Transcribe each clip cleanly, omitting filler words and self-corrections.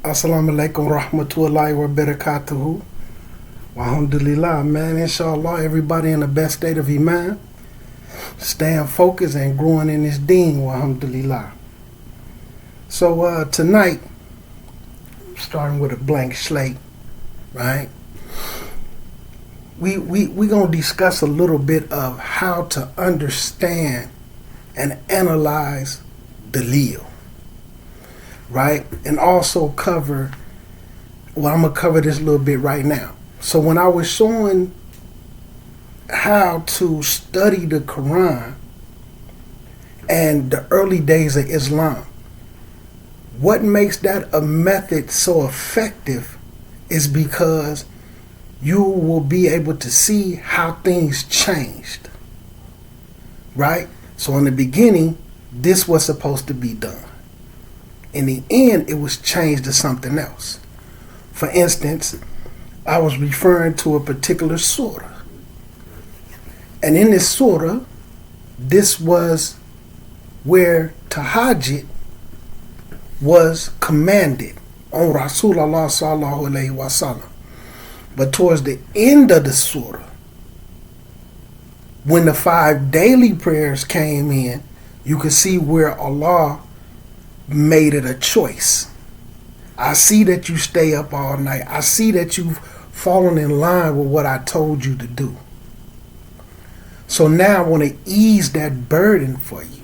Assalamu alaikum rahmatullahi wa barakatuhu. Alhamdulillah, man. Inshallah, everybody in the best state of Iman, staying focused and growing in this deen. Alhamdulillah. So tonight, starting with a blank slate, right? We gonna discuss a little bit of how to understand and analyze Daleel. Right? And also cover, well, I'm going to cover this a little bit right now. So when I was showing how to study the Quran and the early days of Islam, what makes that a method so effective is because you will be able to see how things changed. Right? So in the beginning, this was supposed to be done. In the end, it was changed to something else. For instance, I was referring to a particular surah. And in this surah, this was where tahajjud was commanded on Rasulullah sallallahu alaihi wasallam. But towards the end of the surah, when the 5 daily prayers came in, you could see where Allah made it a choice. I see that you stay up all night. I see that you've fallen in line with what I told you to do. So now I want to ease that burden for you.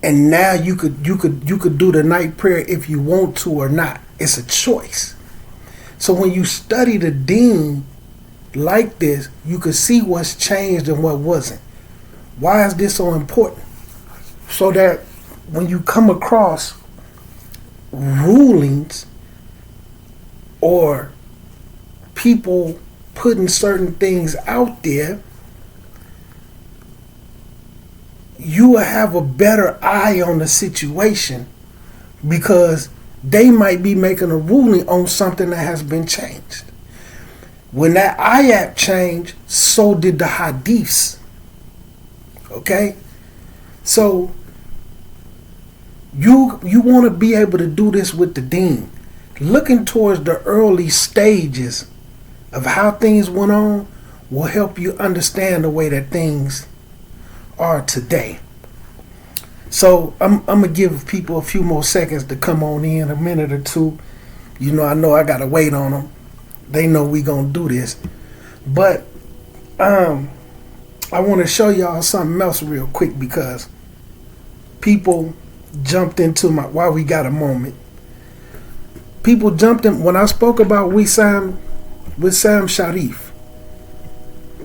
And now you could do the night prayer if you want to or not. It's a choice. So when you study the deen like this, you could see what's changed and what wasn't. Why is this so important? So that when you come across rulings or people putting certain things out there, you will have a better eye on the situation because they might be making a ruling on something that has been changed. When that ayat changed, so did the hadiths. Okay? So you want to be able to do this with the deen. Looking towards the early stages of how things went on will help you understand the way that things are today. So I'm going to give people a few more seconds to come on in, a minute or two. I know I got to wait on them. They know we going to do this. But I want to show y'all something else real quick because people jumped into while we got a moment. People jumped in when I spoke about Wissam Sharif,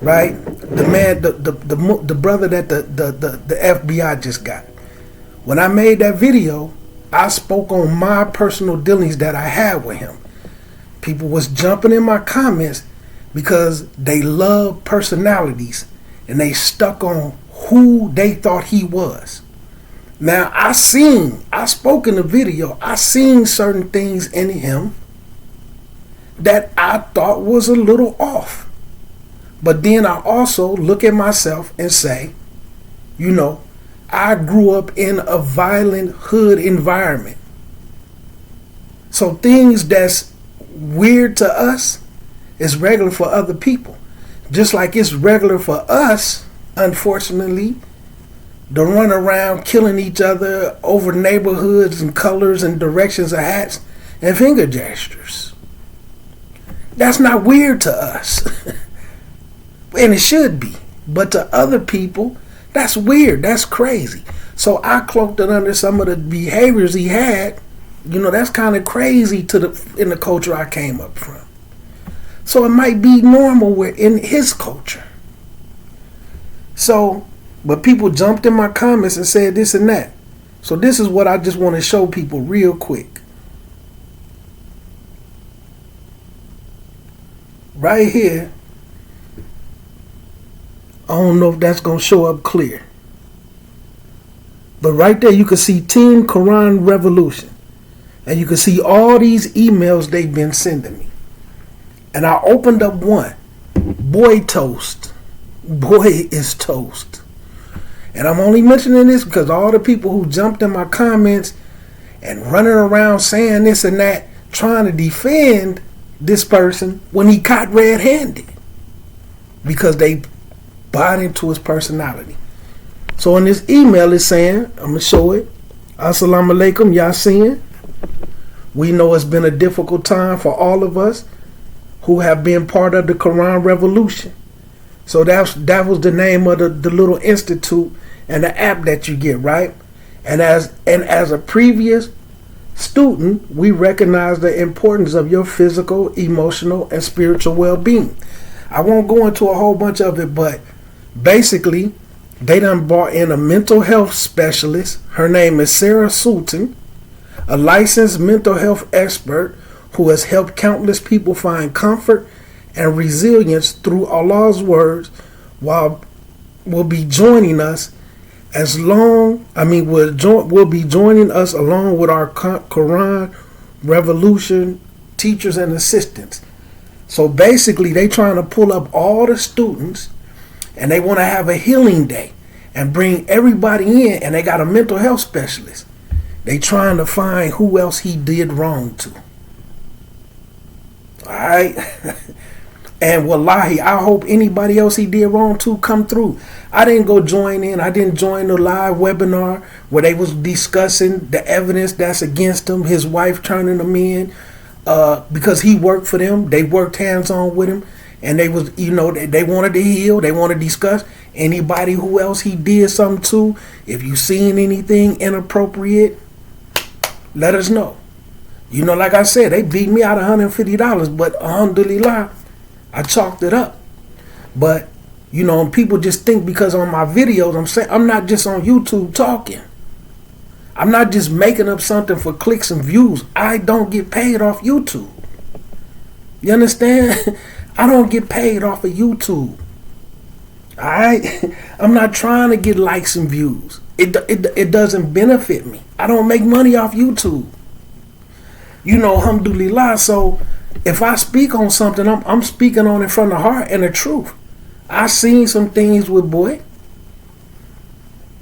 right? The man, the brother that the FBI just got. When I made that video, I spoke on my personal dealings that I had with him. People was jumping in my comments because they love personalities and they stuck on who they thought he was. Now, I spoke in the video, I seen certain things in him that I thought was a little off. But then I also look at myself and say, I grew up in a violent hood environment. So things that's weird to us is regular for other people. Just like it's regular for us, unfortunately, to run around killing each other over neighborhoods and colors and directions of hats and finger gestures. That's not weird to us. And it should be. But to other people, that's weird. That's crazy. So I cloaked it under some of the behaviors he had. That's kind of crazy in the culture I came up from. So it might be normal in his culture. But people jumped in my comments and said this and that. So this is what I just want to show people real quick. Right here. I don't know if that's going to show up clear. But right there you can see Team Quran Revolution. And you can see all these emails they've been sending me. And I opened up one. Boy toast. Boy is toast. And I'm only mentioning this because all the people who jumped in my comments and running around saying this and that, trying to defend this person when he caught red-handed because they bought into his personality. So in this email it's saying, I'm going to show it. Assalamu alaikum, Yasin. We know it's been a difficult time for all of us who have been part of the Quran revolution. So that was the name of the little institute and the app that you get, right? And as a previous student, we recognize the importance of your physical, emotional, and spiritual well-being. I won't go into a whole bunch of it, but basically, they done brought in a mental health specialist. Her name is Sarah Sultan, a licensed mental health expert who has helped countless people find comfort and resilience through Allah's words, will be joining us will be joining us along with our Quran revolution teachers and assistants. So basically, they trying to pull up all the students, and they want to have a healing day and bring everybody in, and they got a mental health specialist. They trying to find who else he did wrong to. All right. And wallahi, I hope anybody else he did wrong to come through. I didn't go join in. I didn't join the live webinar where they was discussing the evidence that's against him, his wife turning him in, because he worked for them. They worked hands-on with him, and they was, they wanted to heal. They wanted to discuss anybody who else he did something to. If you seen anything inappropriate, let us know. Like I said, they beat me out $150, but alhamdulillah, I chalked it up. But, people just think because on my videos, I'm not just on YouTube talking. I'm not just making up something for clicks and views. I don't get paid off YouTube. You understand? I don't get paid off of YouTube. Alright? I'm not trying to get likes and views. It doesn't benefit me. I don't make money off YouTube. Alhamdulillah. So if I speak on something, I'm speaking on it from the heart and the truth. I seen some things with boy,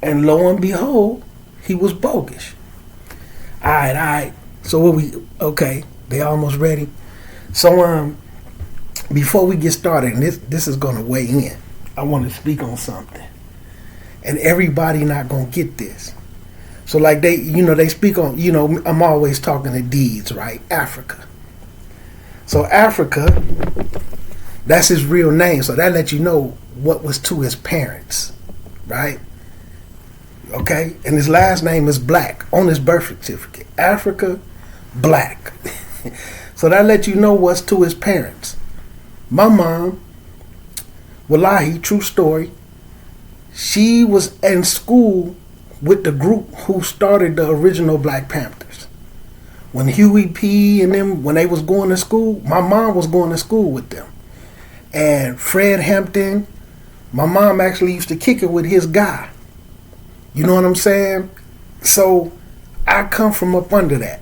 and lo and behold, he was bogus. All right. So okay, they almost ready. So before we get started, and this is gonna weigh in, I want to speak on something, and everybody not gonna get this. So like they speak on, I'm always talking to deeds, right? Africa. So Africa, that's his real name. So that lets you know what was to his parents, right? Okay? And his last name is Black on his birth certificate. Africa, Black. So that lets you know what's to his parents. My mom, wallahi, true story, she was in school with the group who started the original Black Panthers. When Huey P. and them, when they was going to school, my mom was going to school with them. And Fred Hampton, my mom actually used to kick it with his guy. You know what I'm saying? So I come from up under that.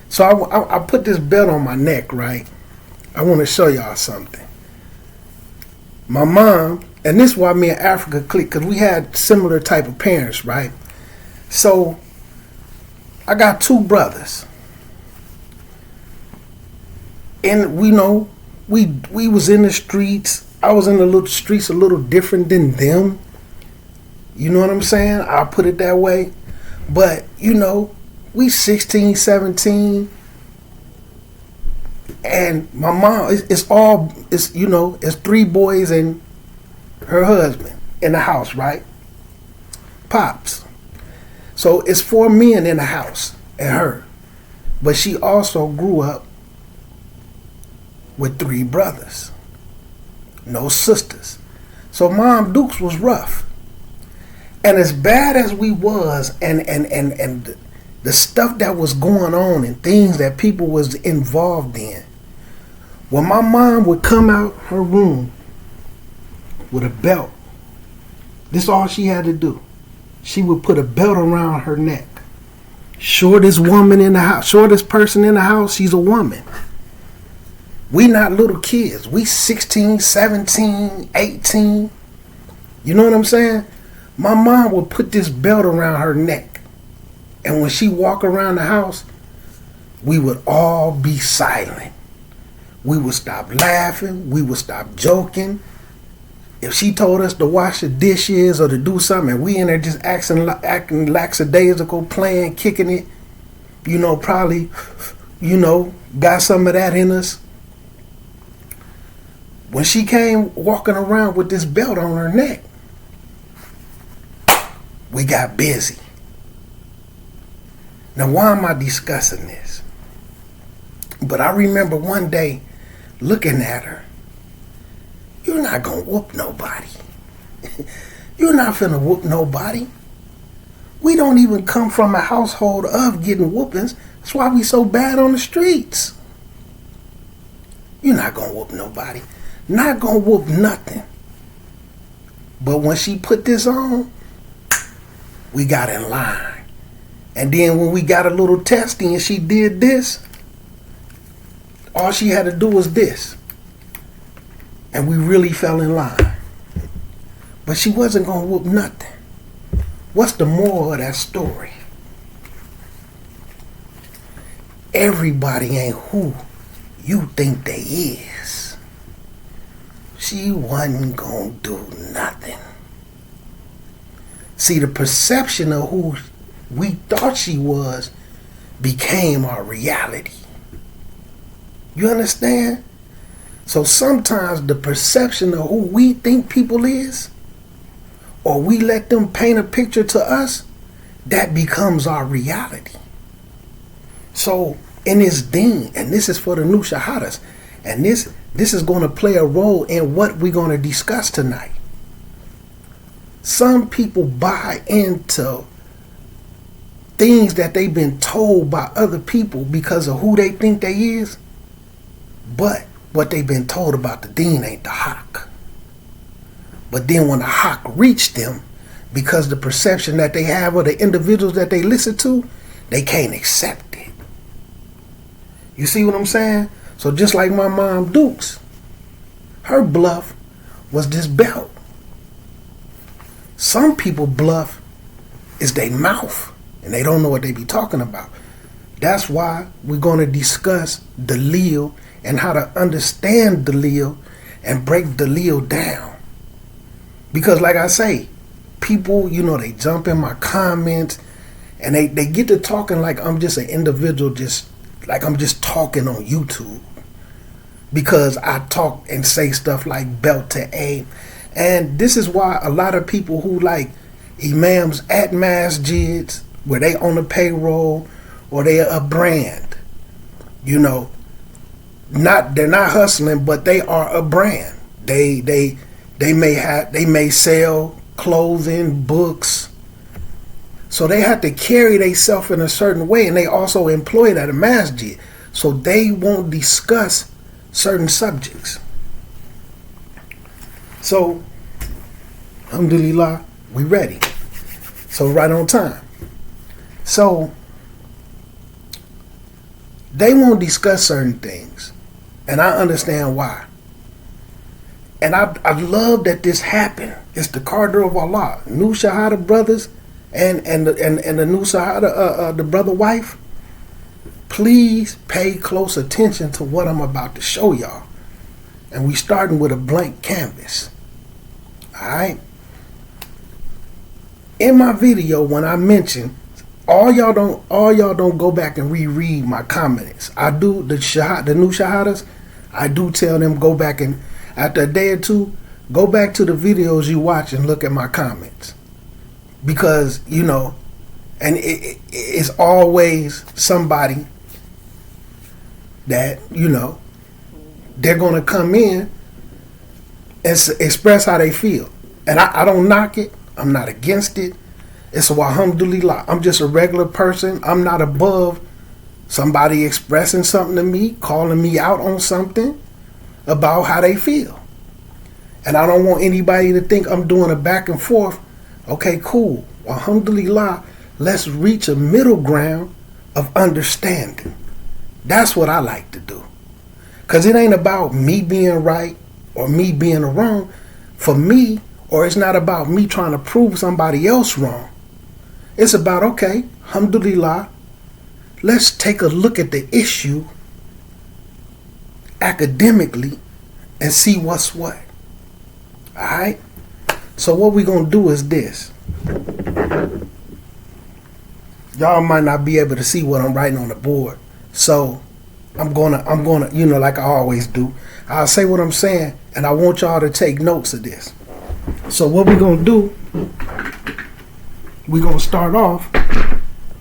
So I put this belt on my neck, right? I want to show y'all something. My mom, and this is why me and Africa clicked, because we had similar type of parents, right? So I got two brothers. And we was in the streets. I was in the little streets a little different than them. You know what I'm saying? I'll put it that way. But, we 16, 17. And my mom, it's three boys and her husband in the house, right? Pops. So it's 4 men in the house and her. But she also grew up with 3 brothers. No sisters. So Mom Dukes was rough. And as bad as we was and the stuff that was going on and things that people was involved in, when my mom would come out her room with a belt, this is all she had to do. She would put a belt around her neck. Shortest woman in the house, shortest person in the house, she's a woman. We not little kids. We 16, 17, 18. You know what I'm saying? My mom would put this belt around her neck And when she walk around the house, we would all be silent. We would stop laughing. We would stop joking. If she told us to wash the dishes or to do something, and we in there just acting lackadaisical, playing, kicking it, probably, got some of that in us. When she came walking around with this belt on her neck, we got busy. Now, why am I discussing this? But I remember one day looking at her. You're not going to whoop nobody. You're not finna whoop nobody. We don't even come from a household of getting whoopings. That's why we so bad on the streets. You're not going to whoop nobody. Not going to whoop nothing. But when she put this on, we got in line. And then when we got a little testy and she did this, all she had to do was this. And we really fell in line. But she wasn't going to whoop nothing. What's the moral of that story? Everybody ain't who you think they is. She wasn't going to do nothing. See, the perception of who we thought she was became our reality. You understand? So sometimes the perception of who we think people is, or we let them paint a picture to us, that becomes our reality. So in this deen, and this is for the new shahadas, and this is going to play a role in what we're going to discuss tonight. Some people buy into things that they've been told by other people because of who they think they is, but what they've been told about the deen ain't the haqq. But then when the haqq reached them, because the perception that they have of the individuals that they listen to, they can't accept it. You see what I'm saying? So just like my mom Dukes, her bluff was this belt. Some people bluff is their mouth, and they don't know what they be talking about. That's why we're going to discuss Daleel and how to understand Daleel and break Daleel down. Because like I say, people, they jump in my comments and they get to talking like I'm just an individual, just like I'm just talking on YouTube. Because I talk and say stuff like belt to A. And this is why a lot of people who like imams at masjids, where they on the payroll or they are a brand, they're not hustling, but they are a brand. They may sell clothing, books. So they have to carry themselves in a certain way, and they also employed at a masjid. So they won't discuss certain subjects. So, alhamdulillah, we ready. So right on time. So they won't discuss certain things, and I understand why. And I love that this happened. It's the Qadr of Allah. New Shahada brothers and the new Shahada, the brother wife. Please pay close attention to what I'm about to show y'all. And we starting with a blank canvas. Alright? In my video, when I mentioned, all y'all don't go back and reread my comments. I do the new Shahadas, I do tell them go back and after a day or two, go back to the videos you watch and look at my comments. Because, and it's always somebody that, they're going to come in and express how they feel. And I don't knock it. I'm not against it. It's alhamdulillah. I'm just a regular person. I'm not above somebody expressing something to me, calling me out on something about how they feel. And I don't want anybody to think I'm doing a back and forth. Okay, cool. Alhamdulillah, let's reach a middle ground of understanding. That's what I like to do. Because it ain't about me being right or me being wrong for me, or it's not about me trying to prove somebody else wrong. It's about, okay, alhamdulillah, let's take a look at the issue academically and see what's what. Alright? So what we're going to do is this. Y'all might not be able to see what I'm writing on the board. So I'm gonna, like I always do, I'll say what I'm saying, and I want y'all to take notes of this. So what we're gonna do, we're gonna start off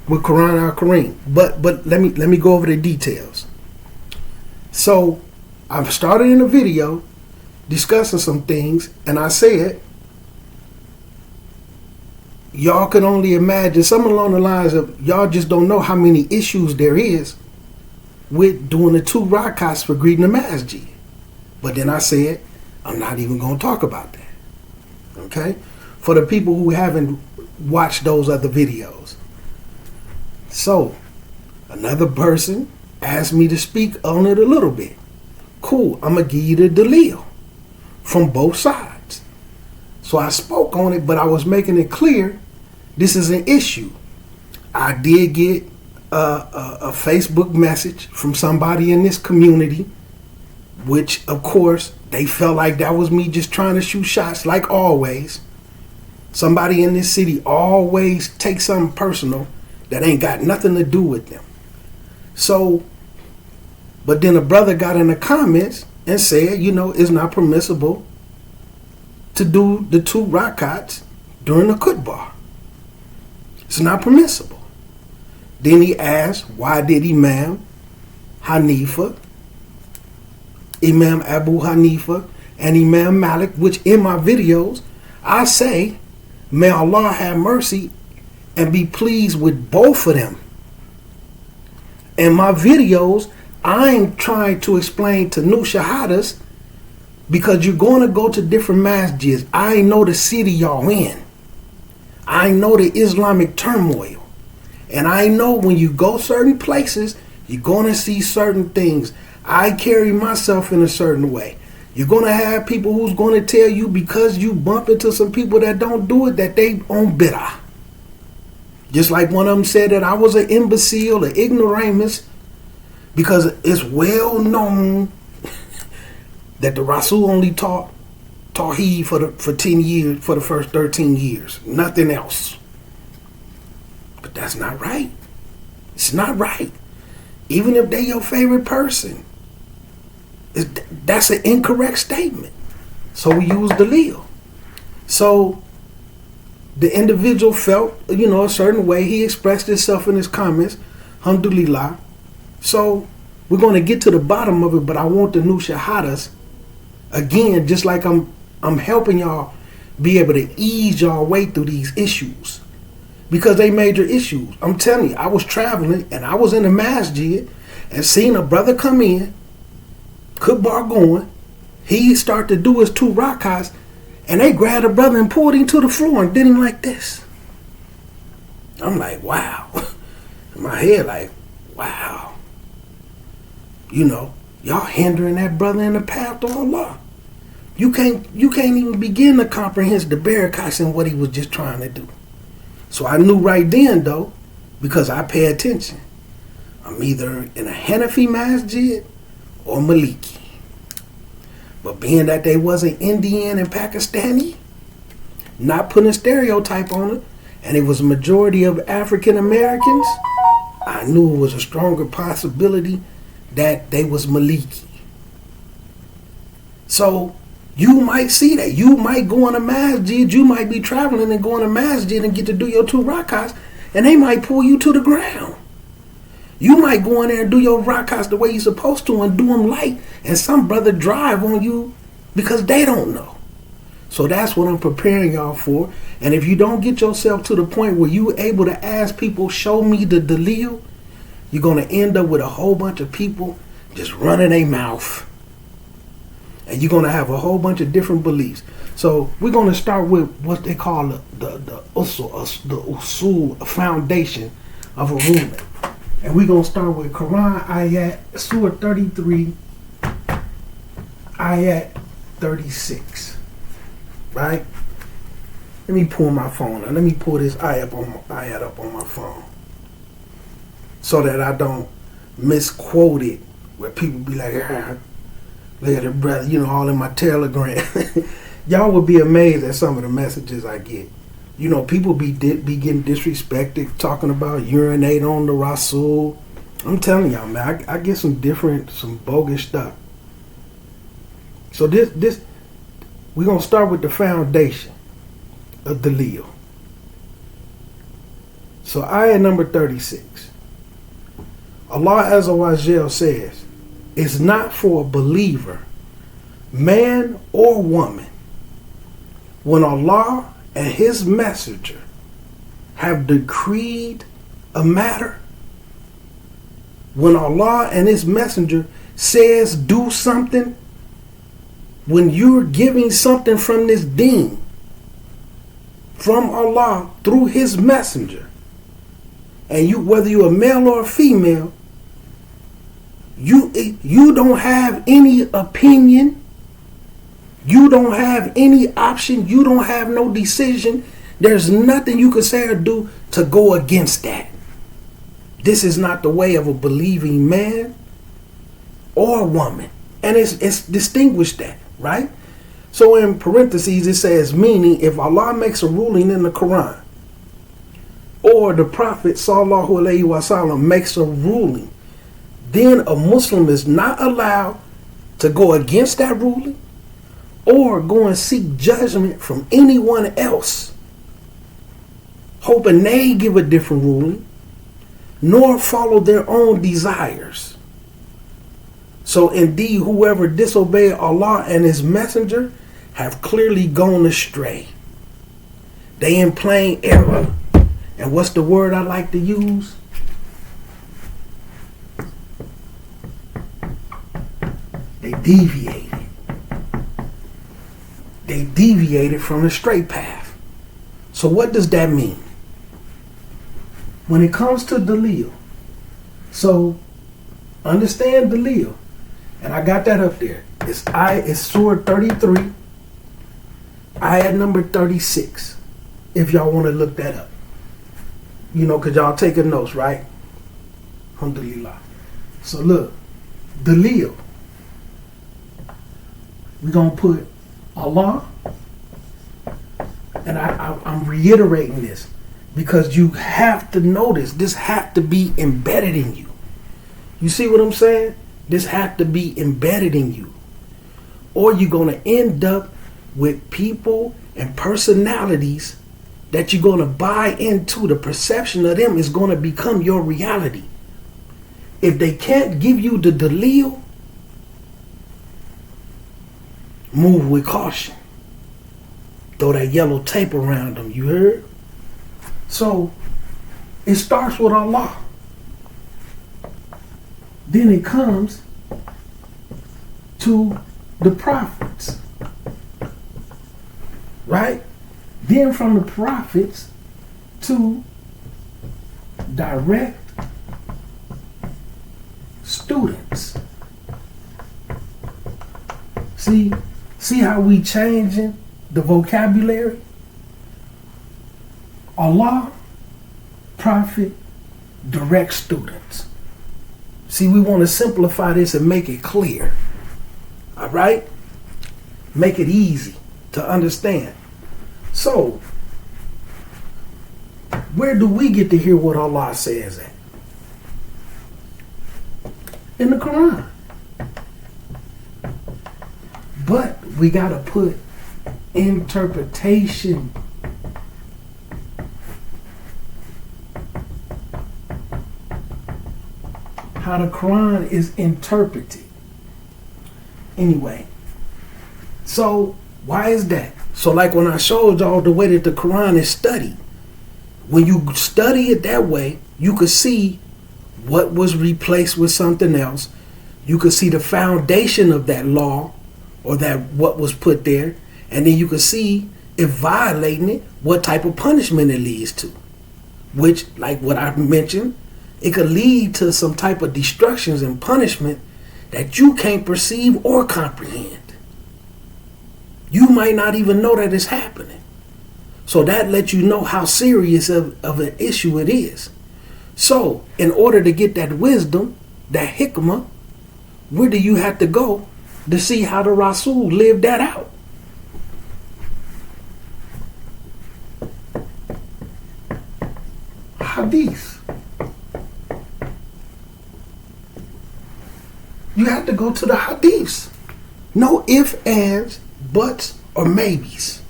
with Quran al-Kareem. But let me go over the details. So I've started in a video discussing some things, and I said y'all can only imagine something along the lines of y'all just don't know how many issues there is with doing the 2 rakats for greeting the masjid. But then I said I'm not even going to talk about that. Okay? For the people who haven't watched those other videos. So another person asked me to speak on it a little bit. Cool, I'm going to give you the Daleel from both sides. So I spoke on it, but I was making it clear this is an issue. I did get a Facebook message from somebody in this community, which of course they felt like that was me just trying to shoot shots, like always. Somebody in this city always takes something personal that ain't got nothing to do with them. So, but then a brother got in the comments and said, it's not permissible to do the 2 rakats during the khutbah. It's not permissible. Then he asked, why did Imam Abu Hanifa and Imam Malik, which in my videos, I say, may Allah have mercy and be pleased with both of them. In my videos, I'm trying to explain to new shahadas, because you're going to go to different masjids. I know the city y'all in. I know the Islamic turmoil. And I know when you go certain places, you're going to see certain things. I carry myself in a certain way. You're going to have people who's going to tell you because you bump into some people that don't do it, that they on bid'ah. Just like one of them said that I was an imbecile, an ignoramus, because it's well known that the Rasul only taught Tawheed for 10 years, for the first 13 years. Nothing else. But that's not right. It's not right. Even if they're your favorite person. That's an incorrect statement. So we use Daleel. So the individual felt, a certain way. He expressed himself in his comments. Alhamdulillah. So we're going to get to the bottom of it, but I want the new shahadas, again, just like I'm helping y'all be able to ease y'all way through these issues, because they major issues. I'm telling you, I was traveling and I was in the masjid and seen a brother come in, khutbah going, he started to do his 2 rakats, and they grabbed a brother and pulled him to the floor and did him like this. I'm like, wow. In my head, like, wow. Y'all hindering that brother in the path of Allah. You can't even begin to comprehend the barakahs and what he was just trying to do. So I knew right then, though, because I pay attention, I'm either in a Hanafi masjid or Maliki. But being that they wasn't Indian and Pakistani, not putting a stereotype on it, and it was a majority of African Americans, I knew it was a stronger possibility that they was Maliki. So you might see that. You might go on a masjid, you might be traveling and go on a masjid and get to do your 2 rakats, and they might pull you to the ground. You might go in there and do your rakats the way you're supposed to and do them light, and some brother drive on you because they don't know. So that's what I'm preparing y'all for. And if you don't get yourself to the point where you're able to ask people, show me the Daleel, you're going to end up with a whole bunch of people just running their mouth. And you're going to have a whole bunch of different beliefs. So we're going to start with what they call the usul, foundation of a ruling. And we're going to start with Quran ayat, Surah 33, ayat 36. Right? Let me pull my phone out. Let me pull this ayat up on my phone so that I don't misquote it where people be like, look at it, brother, all in my telegram. Y'all would be amazed at some of the messages I get. People be getting disrespected, talking about urinate on the Rasul. I'm telling y'all, man, I get some bogus stuff. So this we're going to start with the foundation of Daleel. So ayah number 36. Allah Azza wa Jal says, it's not for a believer, man or woman, when Allah and His messenger have decreed a matter, when Allah and His messenger says do something, when you're giving something from this deen, from Allah through His messenger, and whether you're a male or a female, you don't have any opinion, you don't have any option, you don't have no decision. There's nothing you can say or do to go against that. This is not the way of a believing man or woman. And it's distinguished that, right? So in parentheses it says, meaning if Allah makes a ruling in the Quran, or the Prophet sallallahu alaihi wasallam makes a ruling, then a Muslim is not allowed to go against that ruling or go and seek judgment from anyone else, hoping they give a different ruling, nor follow their own desires. So indeed, whoever disobeyed Allah and His messenger have clearly gone astray. They in plain error. And what's the word I like to use? They deviated. They deviated from the straight path. So what does that mean? When it comes to Daleel, so understand Daleel, and I got that up there. It's Surah 33, ayat number 36, if y'all want to look that up. Because y'all taking notes, right? Alhamdulillah. So look, Daleel, we're going to put Allah, and I'm reiterating this because you have to notice this have to be embedded in you. You see what I'm saying? This have to be embedded in you. Or you're going to end up with people and personalities that you're going to buy into. The perception of them is going to become your reality. If they can't give you the Daleel, move with caution. Throw that yellow tape around them, you heard? So, it starts with Allah. Then it comes to the prophets. Right? Then from the prophets to direct students. See how we changing the vocabulary? Allah, prophet, direct students. See, we want to simplify this and make it clear. All right? Make it easy to understand. So, where do we get to hear what Allah says at? In the Quran. But we got to put interpretation. How the Quran is interpreted. Anyway, so why is that? So like when I showed y'all the way that the Quran is studied, when you study it that way, you could see what was replaced with something else. You could see the foundation of that law or that what was put there, and then you could see if violating it, what type of punishment it leads to. Which, like what I mentioned, it could lead to some type of destructions and punishment that you can't perceive or comprehend. You might not even know that it's happening. So that lets you know how serious of an issue it is. So in order to get that wisdom, that hikmah, where do you have to go to see how the Rasul lived that out? Hadith. You have to go to the hadiths. No ifs, ands, buts, or maybes.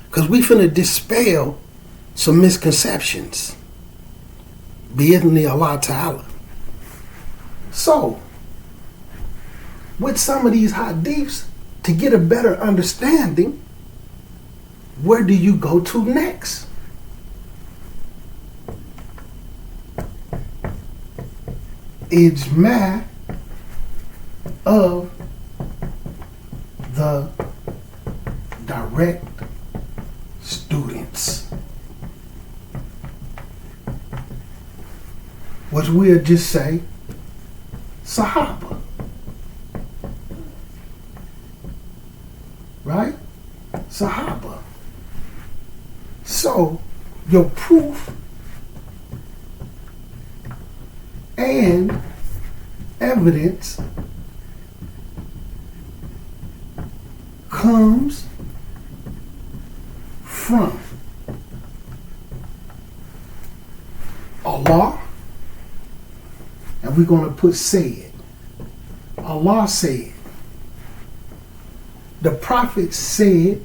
Because we finna dispel some misconceptions. Bi-idhni Allah Ta'ala. So, with some of these hadiths, to get a better understanding, where do you go to next? Ijma of the direct students, which we'll just say Sahaba, right? Sahaba. So your proof and evidence comes from Allah, and we're going to put said. Allah said. The Prophet said,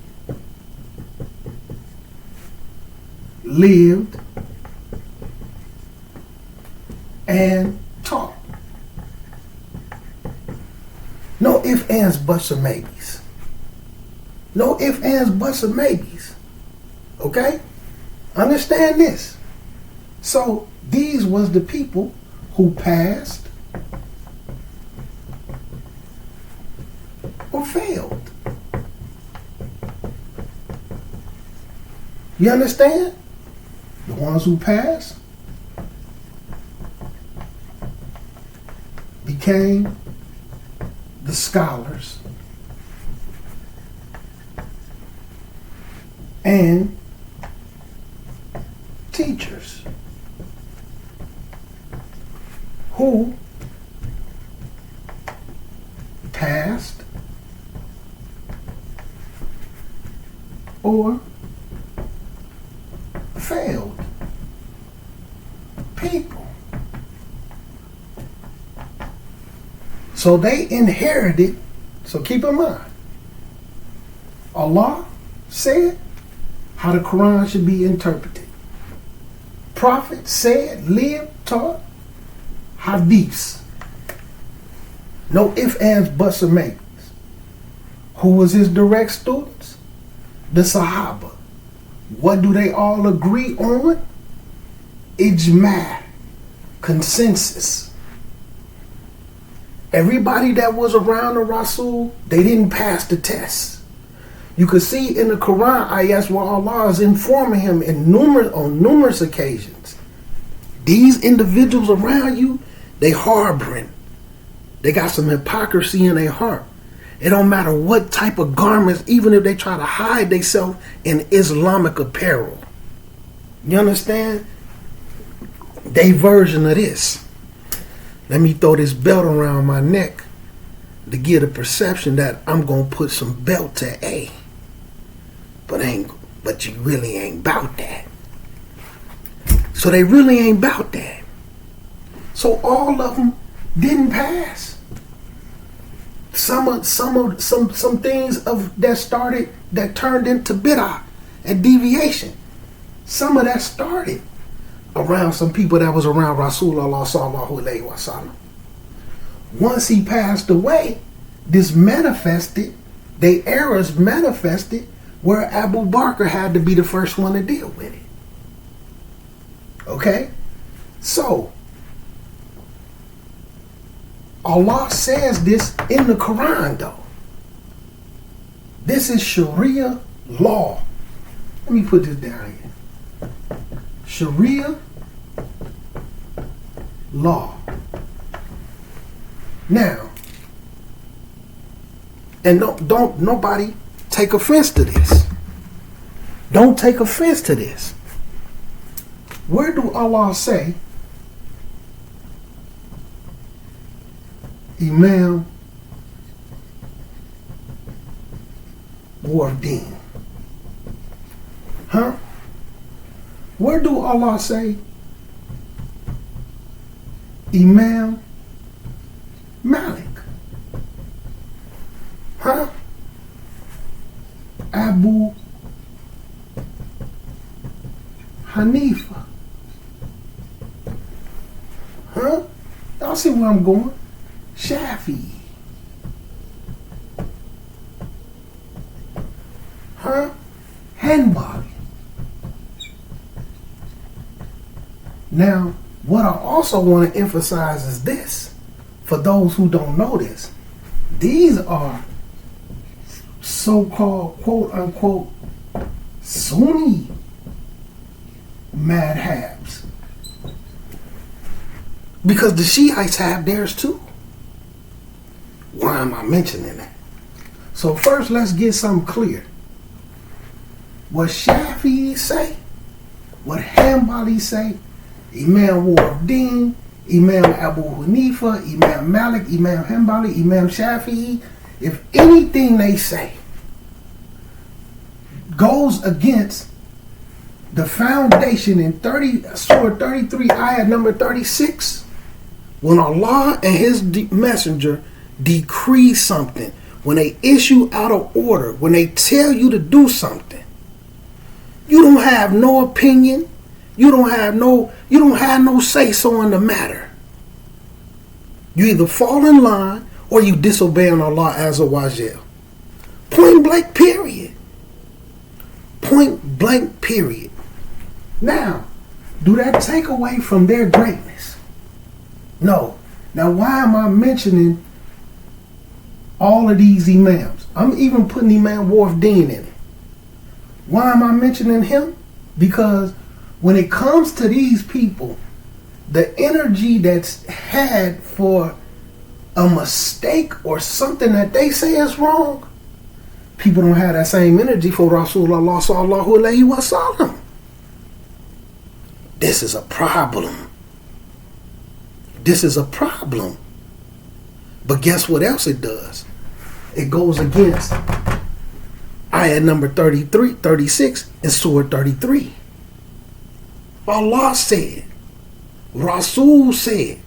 lived, and taught. No ifs, ands, buts, or maybes. No ifs, ands, buts, or maybes. Okay? Understand this. So these was the people who passed or failed. You understand? The ones who passed became the scholars and teachers who passed or failed people. So they inherited, so keep in mind, Allah said how the Quran should be interpreted. Prophet said, lived, taught, hadiths. No ifs, ands, buts, or maybes. Who was his direct students? The Sahaba. What do they all agree on? Ijma, consensus. Everybody that was around the Rasul, they didn't pass the test. You could see in the Quran ayahs where Allah is informing him on numerous occasions. These individuals around you, they harboring. They got some hypocrisy in their heart. It don't matter what type of garments, even if they try to hide themselves in Islamic apparel. You understand? They version of this. Let me throw this belt around my neck to give the perception that I'm going to put some belt to A. But you really ain't about that. So they really ain't about that. So all of them didn't pass. Some things that turned into bid'ah and deviation. Some of that started around some people that was around Rasulullah sallallahu alaihi wasallam. Once he passed away, this manifested, the errors manifested where Abu Bakr had to be the first one to deal with it. Okay? So, Allah says this in the Quran though. This is Sharia law. Let me put this down here. Sharia law. Now, and don't nobody take offense to this. Don't take offense to this. Where do Allah say Imam war of deen? Huh? Where do Allah say Imam Malik? Huh? Abu Hanifa? Huh? Y'all see where I'm going? Shafi. Huh? Hanbali. Now, what I also want to emphasize is this. For those who don't know this, these are so-called quote-unquote Sunni madhabs. Because the Shiites have theirs too. Why am I mentioning that? So first, let's get something clear. What Shafi'i say, what Hanbali say, Imam War of Deen, Imam Abu Hanifa, Imam Malik, Imam Hanbali, Imam Shafi'i, if anything they say goes against the foundation in Surah 33, ayah number 36, when Allah and His messenger decree something, when they issue out of order, when they tell you to do something, you don't have no opinion, you don't have no say so in the matter. You either fall in line or you disobey Allah Azza wa Jal. Point blank period. Point blank period. Now, do that take away from their greatness? No. Now, why am I mentioning all of these imams? I'm even putting Imam War of Deen in it. Why am I mentioning him? Because when it comes to these people, the energy that's had for a mistake or something that they say is wrong, people don't have that same energy for Rasulullah sallallahu alaihi wasallam. This is a problem. This is a problem. But guess what else it does? It goes against ayah number 33, 36 in Surah 33. Allah said, Rasul said,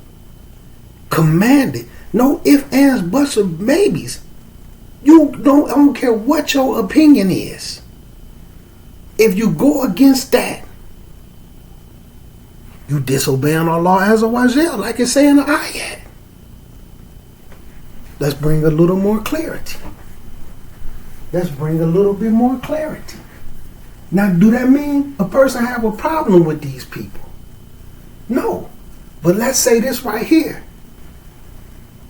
commanded, no ifs, ands, buts, or maybes. I don't care what your opinion is. If you go against that, you disobeying Allah Azza wa Jal, like it say in the ayat. Let's bring a little more clarity. Let's bring a little bit more clarity. Now, do that mean a person have a problem with these people? No. But let's say this right here.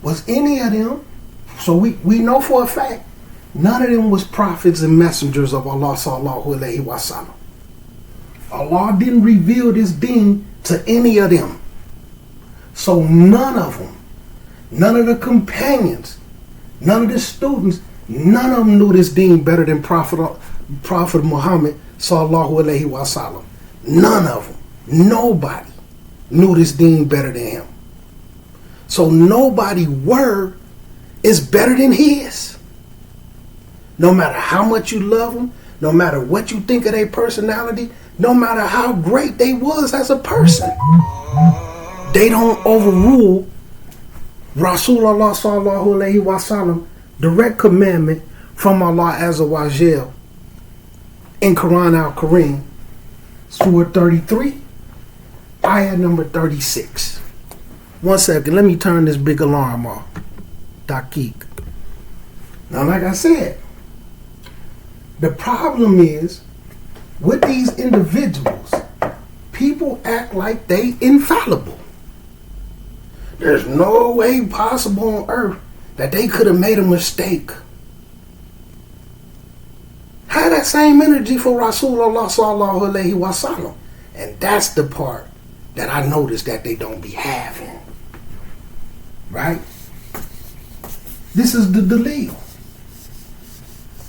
Was any of them, so we know for a fact, none of them was prophets and messengers of Allah sallallahu alaihi wasallam. Allah didn't reveal this deen to any of them. So none of them, none of the companions, none of the students, none of them knew this deen better than Prophet Muhammad sallallahu alaihi wasallam. None of them. Nobody knew this deen better than him. So nobody's word is better than his. No matter how much you love them, no matter what you think of their personality, no matter how great they was as a person, they don't overrule Rasulullah sallallahu alaihi wasallam direct commandment from Allah Azza wa Jal in Quran al-Kareem, Surah 33, ayah number 36. 1 second, let me turn this big alarm off. Daqiq. Now, like I said, the problem is with these individuals, people act like they infallible. There's no way possible on earth that they could have made a mistake. Have that same energy for Rasulullah sallallahu alaihi wasallam. And that's the part that I noticed that they don't be having. Right? This is the Daleel.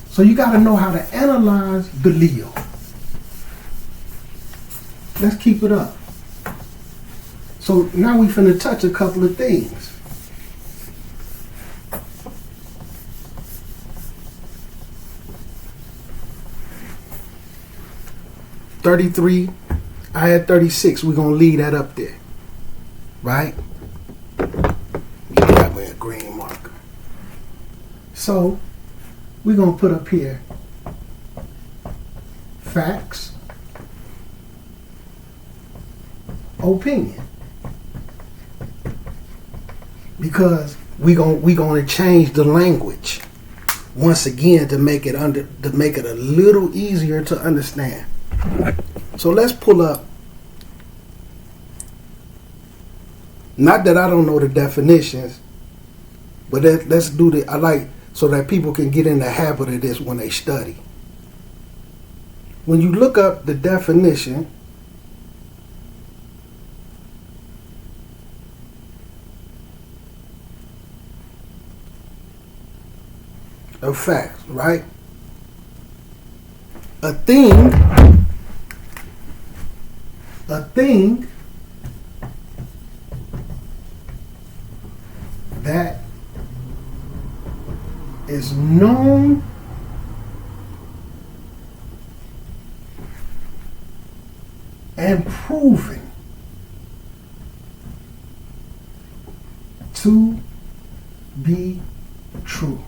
So you got to know how to analyze Daleel. Let's keep it up. So now we finna touch a couple of things. (33) I had 36. We're gonna leave that up there, right? Got me a green marker. So we're gonna put up here facts, opinion, because we gonna change the language once again to make it a little easier to understand. So let's pull up. Not that I don't know the definitions, but let's do the. I like so that people can get in the habit of this when they study. When you look up the definition of facts, right? A thing that is known and proven to be true.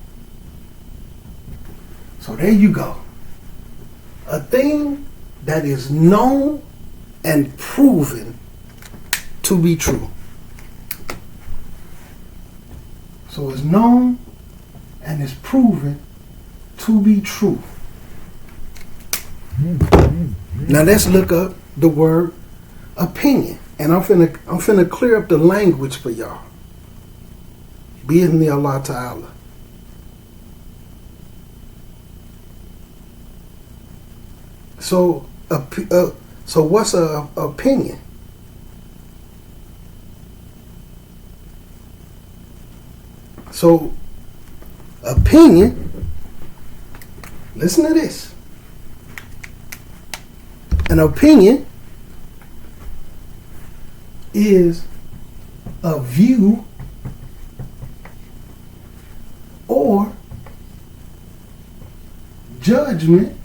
So there you go. A thing that is known and proven to be true. So it's known and it's proven to be true. Now let's look up the word opinion. And I'm finna clear up the language for y'all. Bi-idhni Allah Ta'ala. So what's a opinion? So opinion, listen to this. An opinion is a view or judgment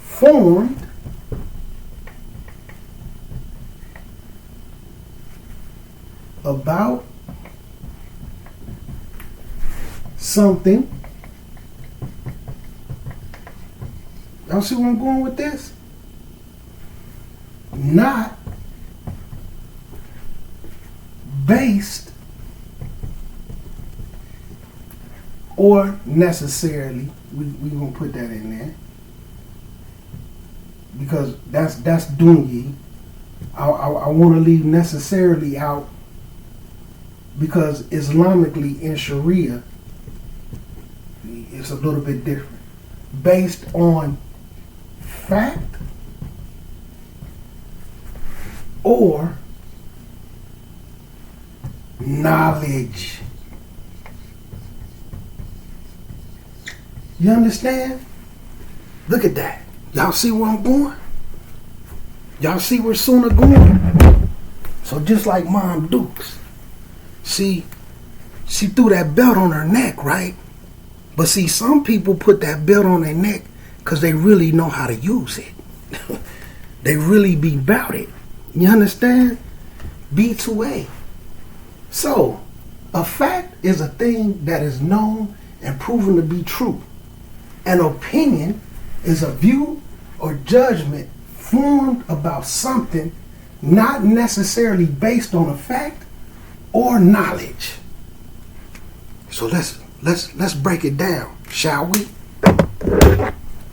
formed about something. Y'all see where I'm going with this? Not based or necessarily, we're going to put that in there, because that's dunyi. I want to leave necessarily out, because Islamically in Sharia it's a little bit different. Based on fact or knowledge. You understand? Look at that. Y'all see where I'm going? Y'all see where Sunnah going? So just like Mom Dukes, she threw that belt on her neck, right? But see, some people put that belt on their neck because they really know how to use it. They really be about it. You understand? B2A. So, a fact is a thing that is known and proven to be true. An opinion is a view or judgment formed about something not necessarily based on a fact or knowledge. So let's break it down, shall we?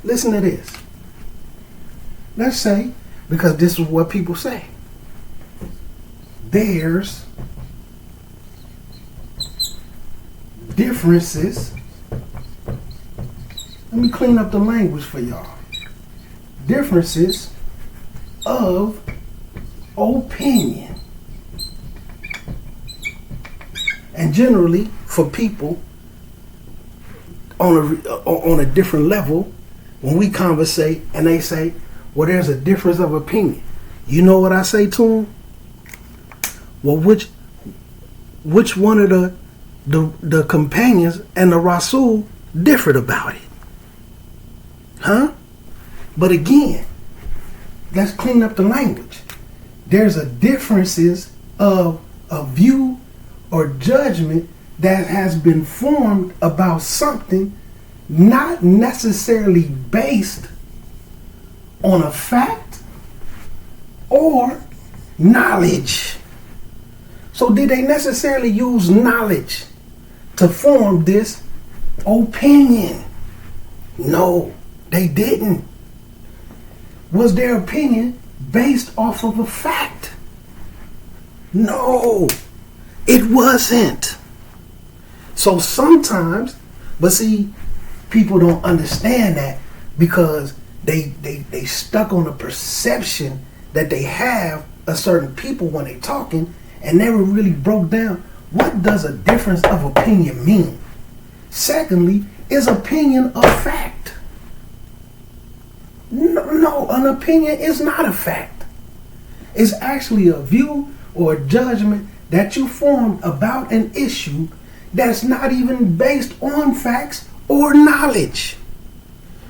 Listen to this. Let's say, because this is what people say, there's differences. Let me clean up the language for y'all. Differences of opinion. And generally, for people, on a different level when we conversate, and they say, well, there's a difference of opinion. You know what I say to them? Well, which one of the companions and the Rasul differed about it? Huh? But again, let's clean up the language. There's a differences of a view or judgment that has been formed about something, not necessarily based on a fact or knowledge. So did they necessarily use knowledge to form this opinion? No, they didn't. Was their opinion based off of a fact? No, it wasn't. So sometimes, but see, people don't understand that because they stuck on the perception that they have of certain people when they're talking, and never really broke down what does a difference of opinion mean. Secondly, is opinion a fact? No, an opinion is not a fact. It's actually a view or a judgment that you formed about an issue that's not even based on facts or knowledge.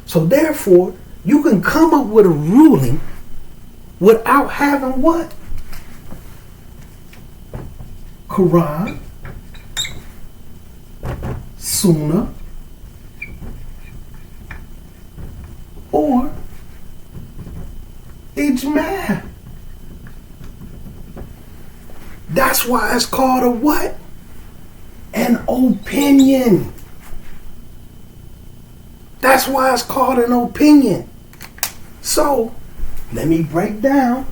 So therefore, you can come up with a ruling without having what? Quran, Sunnah, or Ijma. That's why it's called a what? An opinion. That's why it's called an opinion. So, let me break it down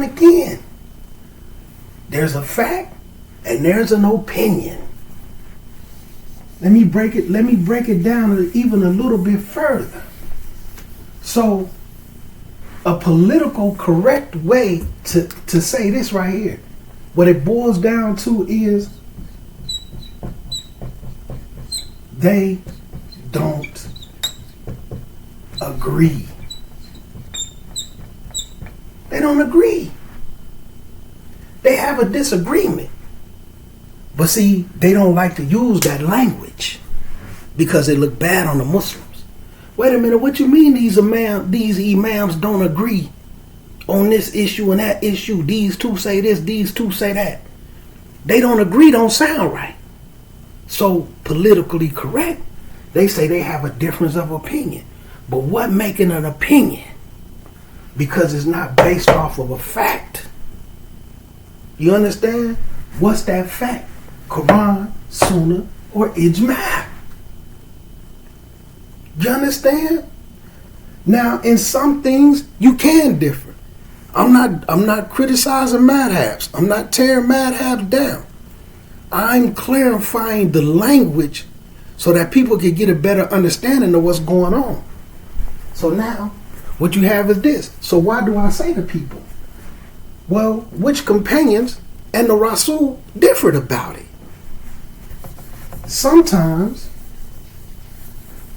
again. There's a fact and there's an opinion. Let me break it down even a little bit further. So, a political correct way to say this right here, what it boils down to is they don't agree. They don't agree. They have a disagreement. But see, they don't like to use that language because it look bad on the Muslims. Wait a minute, what you mean these imams don't agree on this issue and that issue? These two say this, these two say that. They don't agree, don't sound right. So politically correct, they say they have a difference of opinion. But what making an opinion? Because it's not based off of a fact. You understand? What's that fact? Quran, Sunnah, or Ijma. You understand? Now, in some things, you can differ. I'm not criticizing madhabs. I'm not tearing madhabs down. I'm clarifying the language so that people can get a better understanding of what's going on. So now, what you have is this. So why do I say to people, well, which companions and the Rasul differed about it? Sometimes,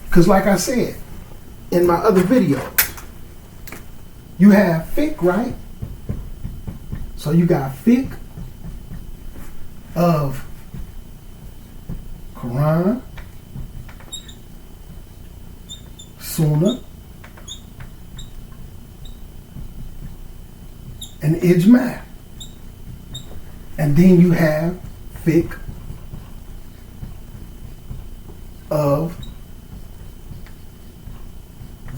because like I said in my other video, you have fiqh, right? So you got fiqh of Quran, Sunnah, and Ijma. And then you have fiqh of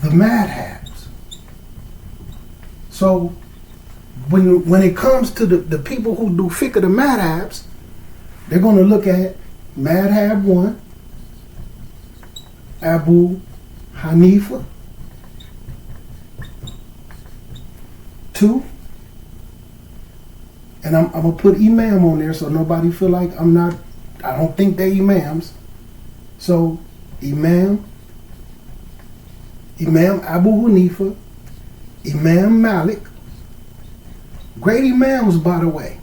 the madhabs. So when it comes to the people who do fiqh of the madhabs, they're going to look at madhab 1, Abu Hanifa, 2, and I'm going to put imam on there so nobody feel like I don't think they're imams. So Imam Abu Hanifa, Imam Malik, great imams by the way.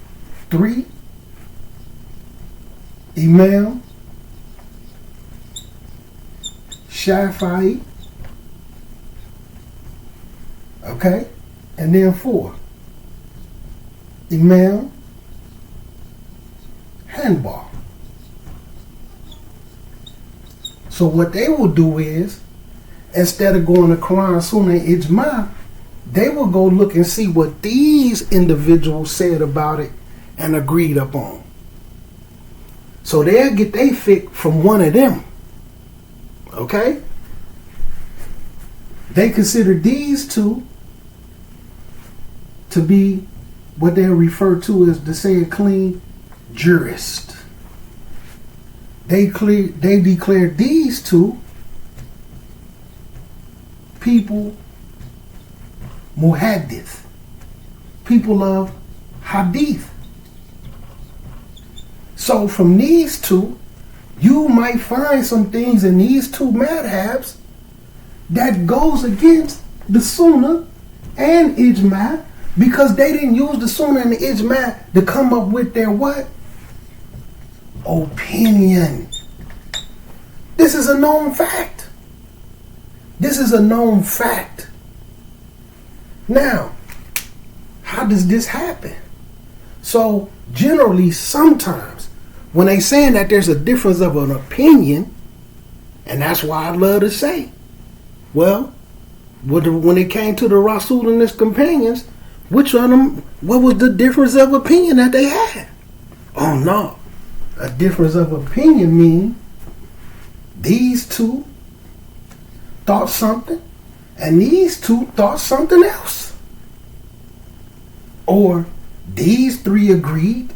3, Imam Shafi'i. Okay? And then 4, Imam Hanbal. So what they will do is, instead of going to Quran, Sunnah, and Ijma, they will go look and see what these individuals said about it and agreed upon. So they'll get their fiqh from one of them. Okay? They consider these two to be what they refer to as, to say it clean, jurist. They declare these two people muhaddith, people of hadith. So from these two, you might find some things in these two madhabs that goes against the Sunnah and Ijma, because they didn't use the Sunnah and the Ijma to come up with their what? Opinion. This is a known fact. This is a known fact. Now, how does this happen? So, generally, sometimes, when they saying that there's a difference of an opinion, and that's why I love to say, well, when it came to the Rasul and his companions, which one of them, what was the difference of opinion that they had? Oh no. A difference of opinion means these two thought something and these two thought something else. Or these three agreed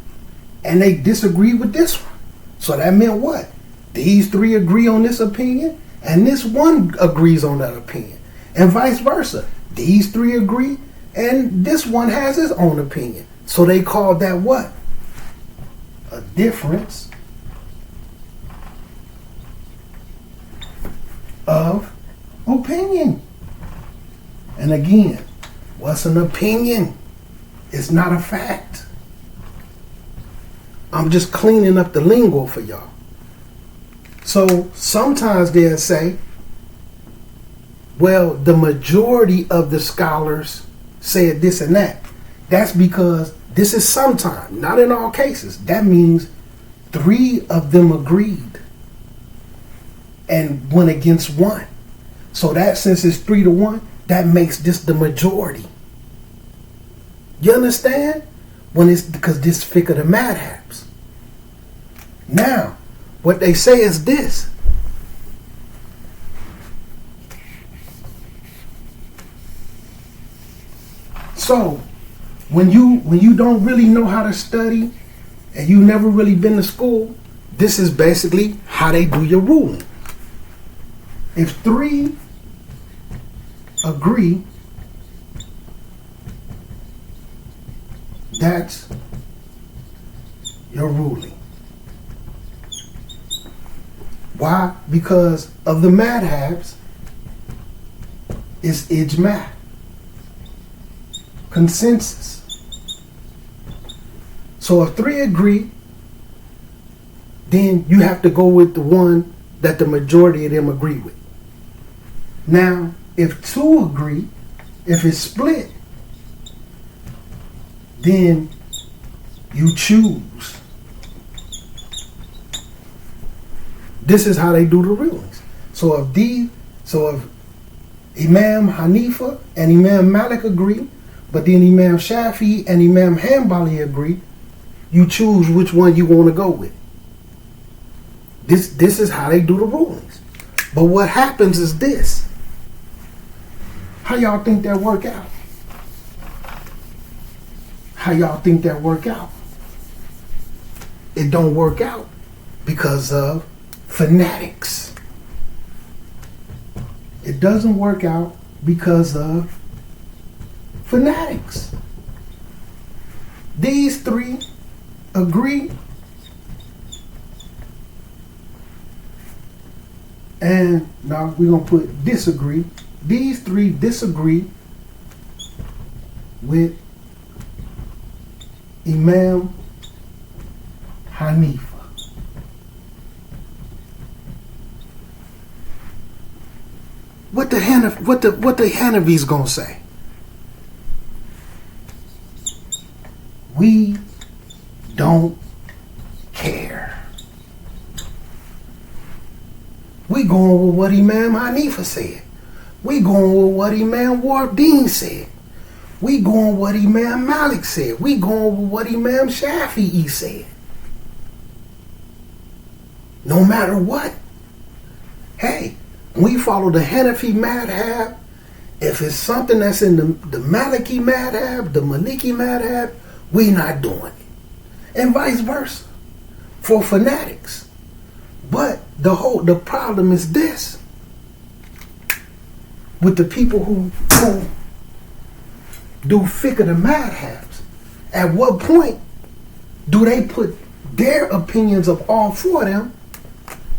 and they disagreed with this one. So that meant what? These three agree on this opinion and this one agrees on that opinion. And vice versa. These three agree and this one has his own opinion. So they called that what? A difference of opinion. And again, what's an opinion? It's not a fact. I'm just cleaning up the lingo for y'all. So sometimes they'll say, well, the majority of the scholars said this and that. That's because this is sometime, not in all cases. That means 3 of them agreed and went against 1. So that, since it's 3-1, that makes this the majority. You understand? When it's because this fiqh of the madhabs. Now, what they say is this. So, when you don't really know how to study and you never really been to school, this is basically how they do your ruling. If 3 agree, that's your ruling. Why? Because of the madhabs, it's ijma, consensus. So if 3 agree, then you have to go with the one that the majority of them agree with. Now, if 2 agree, if it's split, then you choose. This is how they do the rulings. So if Imam Hanifa and Imam Malik agree, but then Imam Shafi and Imam Hanbali agree, you choose which one you want to go with. This is how they do the rulings. But what happens is this. How y'all think that work out? How y'all think that work out? It don't work out because of fanatics. It doesn't work out because of fanatics. These 3 agree and now we're going to put disagree. These 3 disagree with Imam Hanifa. what the Hanafis gonna say? We don't care. We going with what Imam Hanifa said. We going with what Imam Wardeen said. We going with what Imam Malik said. We going with what Imam Shafi'i said. No matter what. Hey, we follow the Hanafi madhab. If it's something that's in the Maliki madhab, the Maliki madhab, we not doing it. And vice versa. For fanatics. But the problem is this. With the people who do fiqh of the madhabs, at what point do they put their opinions of all four of them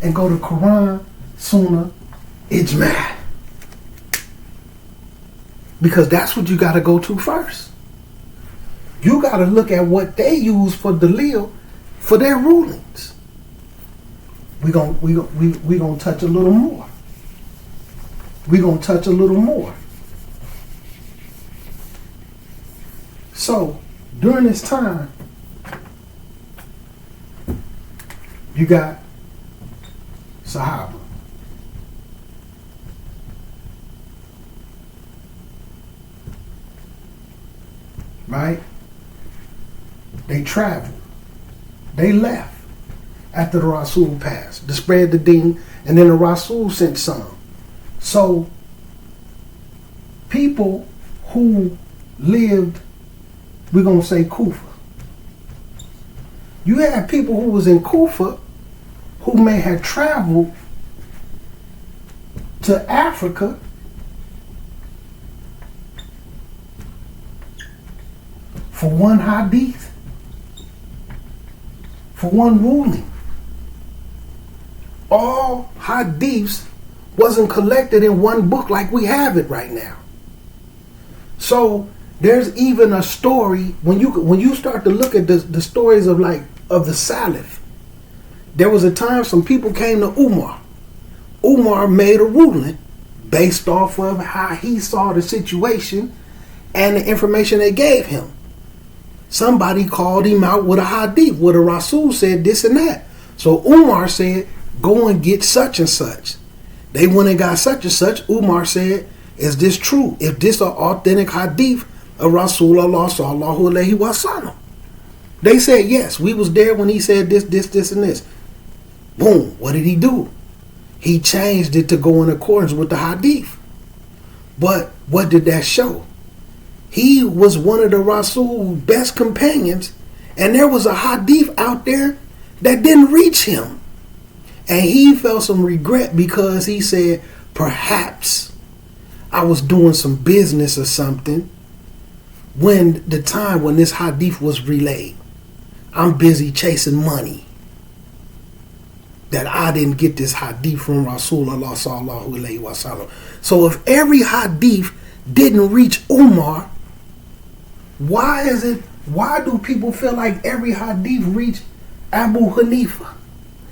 and go to Quran, Sunnah, Ijma'? Because that's what you got to go to first. You got to look at what they use for Daleel for their rulings. We gonna touch a little more. We're going to touch a little more. So, during this time, you got Sahaba. Right? They traveled. They left after the Rasul passed to spread the deen, and then the Rasul sent some. So, people who lived, we're going to say Kufa. You had people who was in Kufa who may have traveled to Africa for one hadith, for one ruling. All hadiths wasn't collected in one book like we have it right now. So there's even a story when you start to look at the stories of the Salaf. There was a time some people came to Umar. Umar made a ruling based off of how he saw the situation and the information they gave him. Somebody called him out with a hadith where the Rasul said this and that. So Umar said, go and get such and such. They went and got such and such. Umar said, is this true? If this an authentic hadith of Rasulullah sallallahu alaihi wasallam? They said, yes, we was there when he said this, and this. Boom, what did he do? He changed it to go in accordance with the hadith. But what did that show? He was one of the Rasul's best companions, and there was a hadith out there that didn't reach him. And he felt some regret because he said, perhaps I was doing some business or something when the time when this hadith was relayed. I'm busy chasing money. That I didn't get this hadith from Rasulullah sallallahu alaihi wasallam. So if every hadith didn't reach Umar, why do people feel like every hadith reached Abu Hanifa?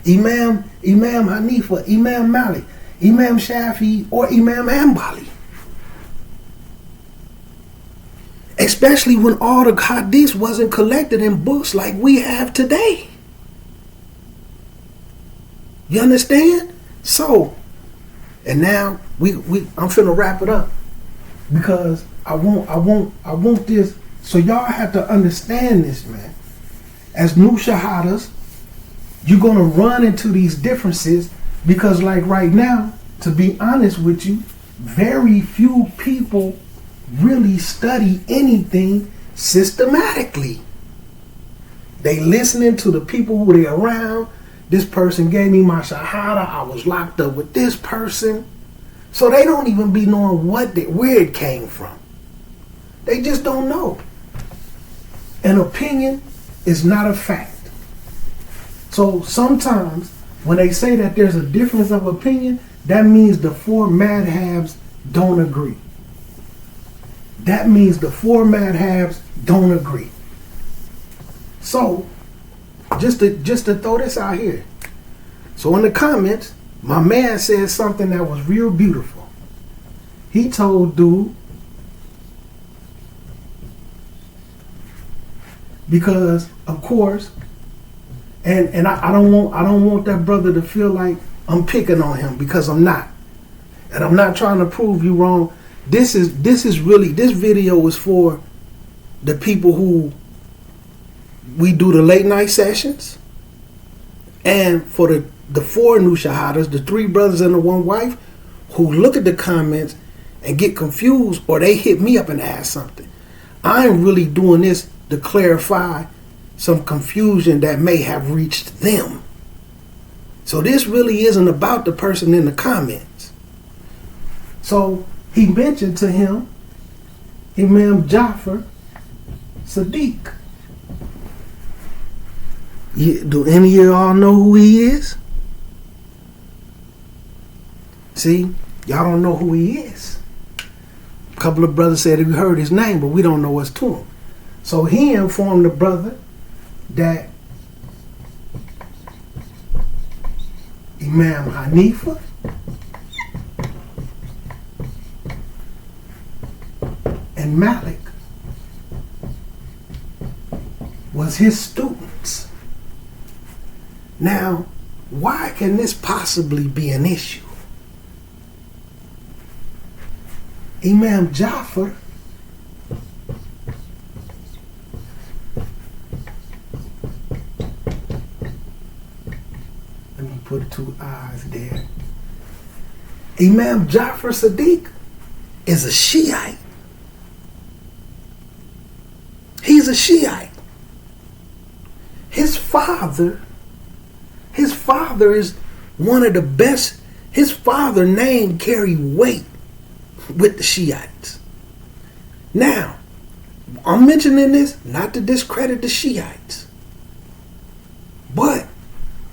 Imam Hanifa, Imam Malik, Imam Shafi, or Imam Hanbali? Especially when all the hadiths wasn't collected in books like we have today. You understand? So, and now I'm finna wrap it up because I want this. So y'all have to understand this, man. As new shahadas, you're going to run into these differences because like right now, to be honest with you, very few people really study anything systematically. They listening to the people who they're around. This person gave me my shahada. I was locked up with this person. So they don't even be knowing where it came from. They just don't know. An opinion is not a fact. So sometimes when they say that there's a difference of opinion, that means the four madhabs don't agree. That means the four madhabs don't agree. So just to throw this out here. So in the comments, my man said something that was real beautiful. He told dude, because of course, and I don't want that brother to feel like I'm picking on him, because I'm not. And I'm not trying to prove you wrong. This video is for the people who we do the late night sessions, and for the four new shahadas, the three brothers and the one wife, who look at the comments and get confused, or they hit me up and ask something. I'm really doing this to clarify some confusion that may have reached them. So this really isn't about the person in the comments. So he mentioned to him Imam Jafar Sadiq. Do any of y'all know who he is? See, y'all don't know who he is. A couple of brothers said we heard his name, but we don't know what's to him. So he informed the brother that Imam Hanifa and Malik was his students. Now, why can this possibly be an issue? Imam Jafar put two eyes there. Imam Jafar Sadiq is a Shiite. He's a Shiite. His father is one of the best. His father's name carry weight with the Shiites. Now, I'm mentioning this not to discredit the Shiites, but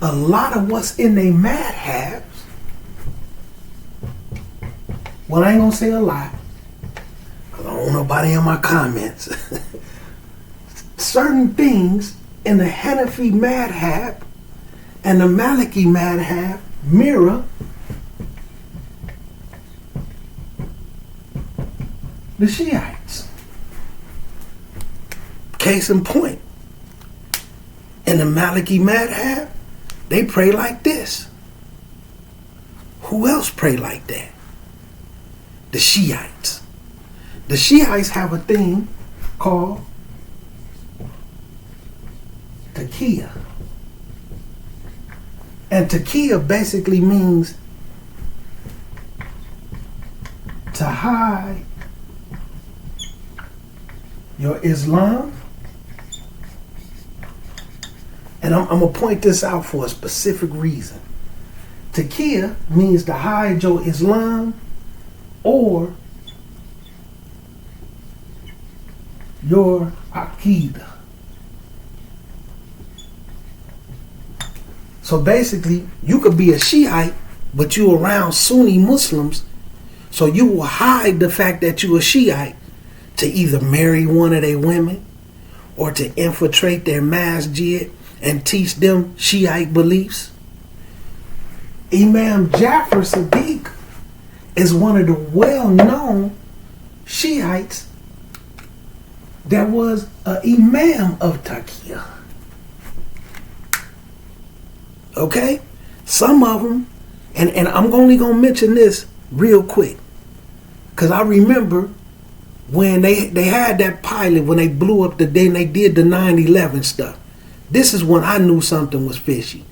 a lot of what's in their madhabs, well, I ain't gonna say a lot, because I don't want nobody in my comments. Certain things in the Hanafi madhab and the Maliki madhab mirror the Shiites. Case in point, in the Maliki madhab, they pray like this. Who else pray like that? The Shiites. The Shiites have a thing called taqiyya. And taqiyya basically means to hide your Islam. And I'm going to point this out for a specific reason. Taqiyya means to hide your Islam or your Aqidah. So basically, you could be a Shiite, but you around Sunni Muslims, so you will hide the fact that you're a Shiite to either marry one of their women or to infiltrate their masjid and teach them Shiite beliefs. Imam Jafar Sadiq is one of the well-known Shiites that was an imam of Taqiyya. Okay? Some of them, and I'm only going to mention this real quick, because I remember when they had that pilot, when they blew up they did the 9/11 stuff. This is when I knew something was fishy.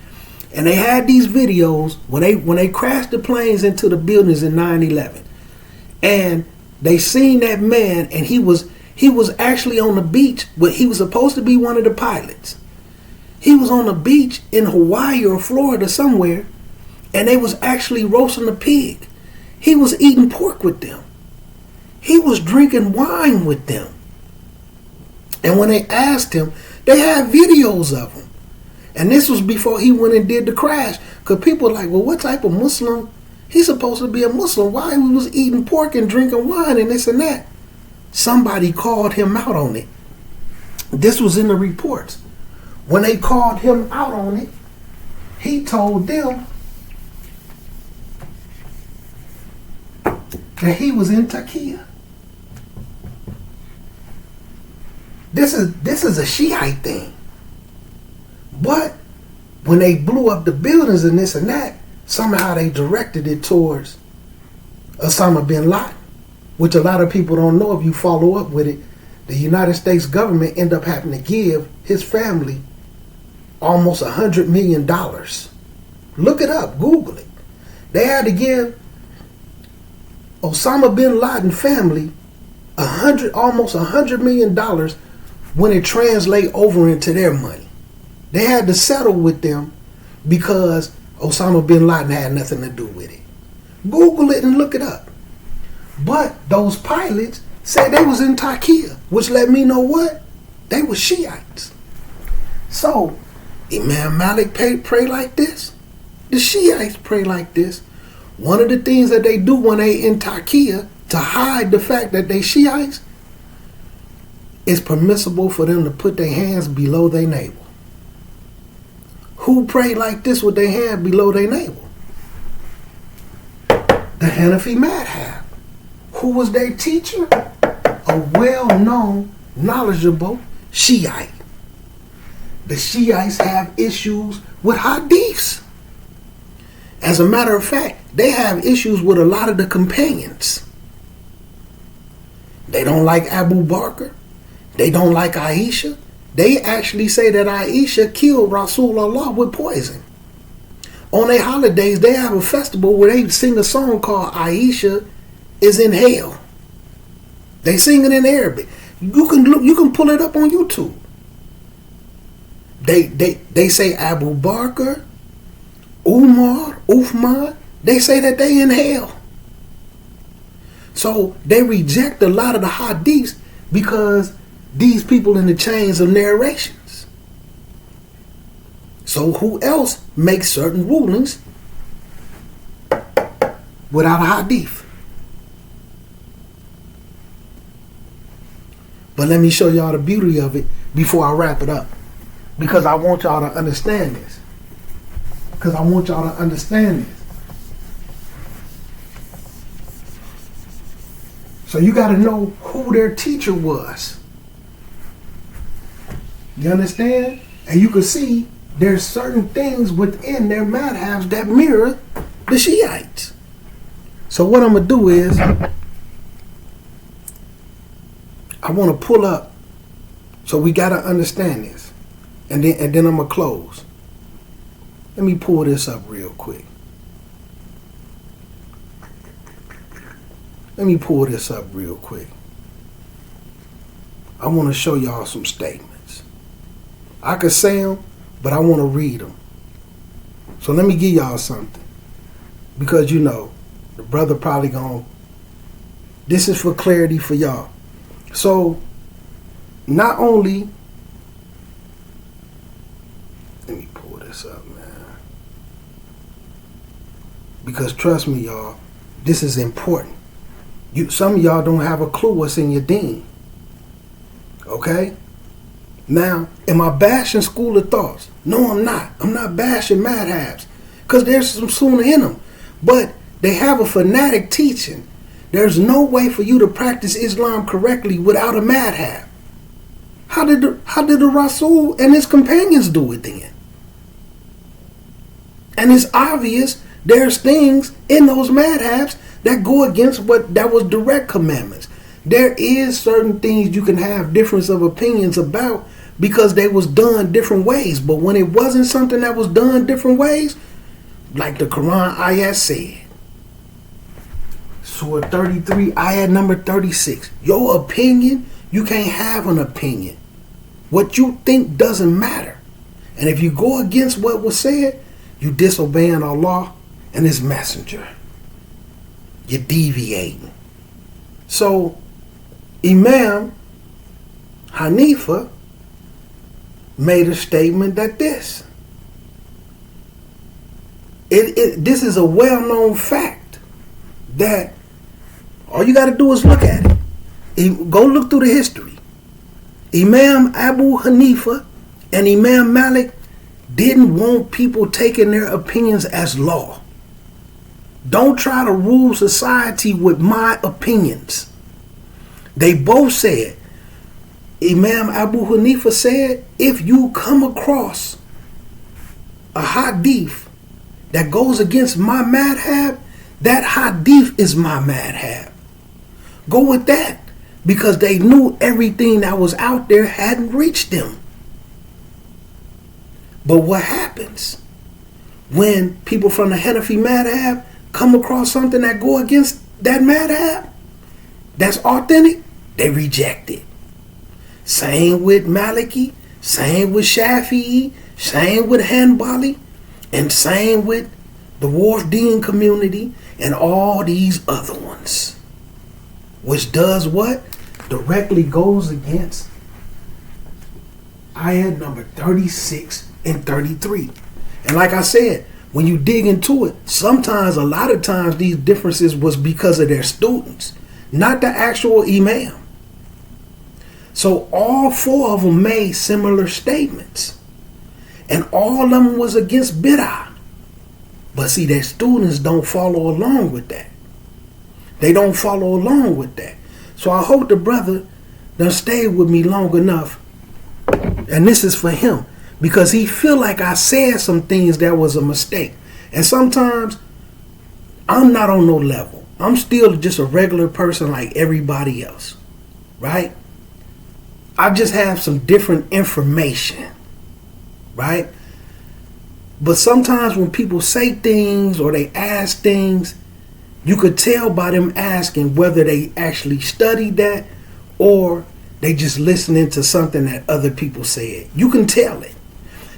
And they had these videos when they crashed the planes into the buildings in 9/11. And they seen that man, and he was actually on the beach, but he was supposed to be one of the pilots. He was on the beach in Hawaii or Florida somewhere, and they was actually roasting a pig. He was eating pork with them. He was drinking wine with them. And when they asked him, they had videos of him. And this was before he went and did the crash. Because people were like, well, what type of Muslim? He's supposed to be a Muslim. Why he was eating pork and drinking wine and this and that? Somebody called him out on it. This was in the reports. When they called him out on it, he told them that he was in Turkey. This is a Shiite thing. But when they blew up the buildings and this and that, somehow they directed it towards Osama bin Laden, which a lot of people don't know if you follow up with it. The United States government ended up having to give his family almost $100 million. Look it up, Google it. They had to give Osama bin Laden family almost $100 million when it translate over into their money. They had to settle with them because Osama bin Laden had nothing to do with it. Google it and look it up. But those pilots said they was in Turkey, which let me know what? They were Shiites. So, Imam Malik pray like this. The Shiites pray like this. One of the things that they do when they in Turkey to hide the fact that they Shiites, it's permissible for them to put their hands below their navel. Who pray like this with their hand below their navel? The Hanafi madhab. Who was their teacher? A well-known, knowledgeable Shiite. The Shiites have issues with hadiths. As a matter of fact, they have issues with a lot of the companions. They don't like Abu Bakr. They don't like Aisha. They actually say that Aisha killed Rasulullah with poison. On their holidays, they have a festival where they sing a song called Aisha is in Hell. They sing it in Arabic. You can pull it up on YouTube. They say Abu Bakr, Umar, Uthman, they say that they in hell. So they reject a lot of the hadiths because these people in the chains of narrations. So who else makes certain rulings without a hadith? But let me show y'all the beauty of it before I wrap it up. Because I want y'all to understand this. So you got to know who their teacher was. You understand? And you can see there's certain things within their madhabs that mirror the Shiites. So what I'm going to do is, I want to pull up, so we got to understand this. And then I'm going to close. Let me pull this up real quick. I want to show y'all some statements. I could say them, but I want to read them. So let me give y'all something. Because the brother probably this is for clarity for y'all. So, not only, let me pull this up, man. Because trust me, y'all, this is important. Some of y'all don't have a clue what's in your deen. Okay? Now, am I bashing school of thoughts? No, I'm not. I'm not bashing madhabs. Because there's some Sunnah in them. But they have a fanatic teaching. There's no way for you to practice Islam correctly without a madhab. How did the Rasul and his companions do it then? And it's obvious there's things in those madhabs that go against that was direct commandments. There is certain things you can have difference of opinions about because they was done different ways. But when it wasn't something that was done different ways, like the Quran ayat said, Surah 33, ayat number 36. Your opinion, you can't have an opinion. What you think doesn't matter. And if you go against what was said, you disobeying Allah and His Messenger. You're deviating. So, Imam Hanifa made a statement that this is a well-known fact that all you got to do is look at it. Go look through the history. Imam Abu Hanifa and Imam Malik didn't want people taking their opinions as law. Don't try to rule society with my opinions. They both said, Imam Abu Hanifa said, if you come across a hadith that goes against my madhab, that hadith is my madhab. Go with that, because they knew everything that was out there hadn't reached them. But what happens when people from the Hanafi madhab come across something that go against that madhab that's authentic? They reject it. Same with Maliki, same with Shafi'i, same with Hanbali, and same with the Wafdeen community and all these other ones. Which does what? Directly goes against ayat number 36 and 33. And like I said, when you dig into it, sometimes, a lot of times, these differences was because of their students, not the actual imam. So all four of them made similar statements, and all of them was against bid'ah. But see, their students don't follow along with that. They don't follow along with that. So I hope the brother done stayed with me long enough, and this is for him, because he feel like I said some things that was a mistake. And sometimes I'm not on no level. I'm still just a regular person like everybody else, right? I just have some different information, right? But sometimes when people say things or they ask things, you could tell by them asking whether they actually studied that or they just listening to something that other people said. You can tell it.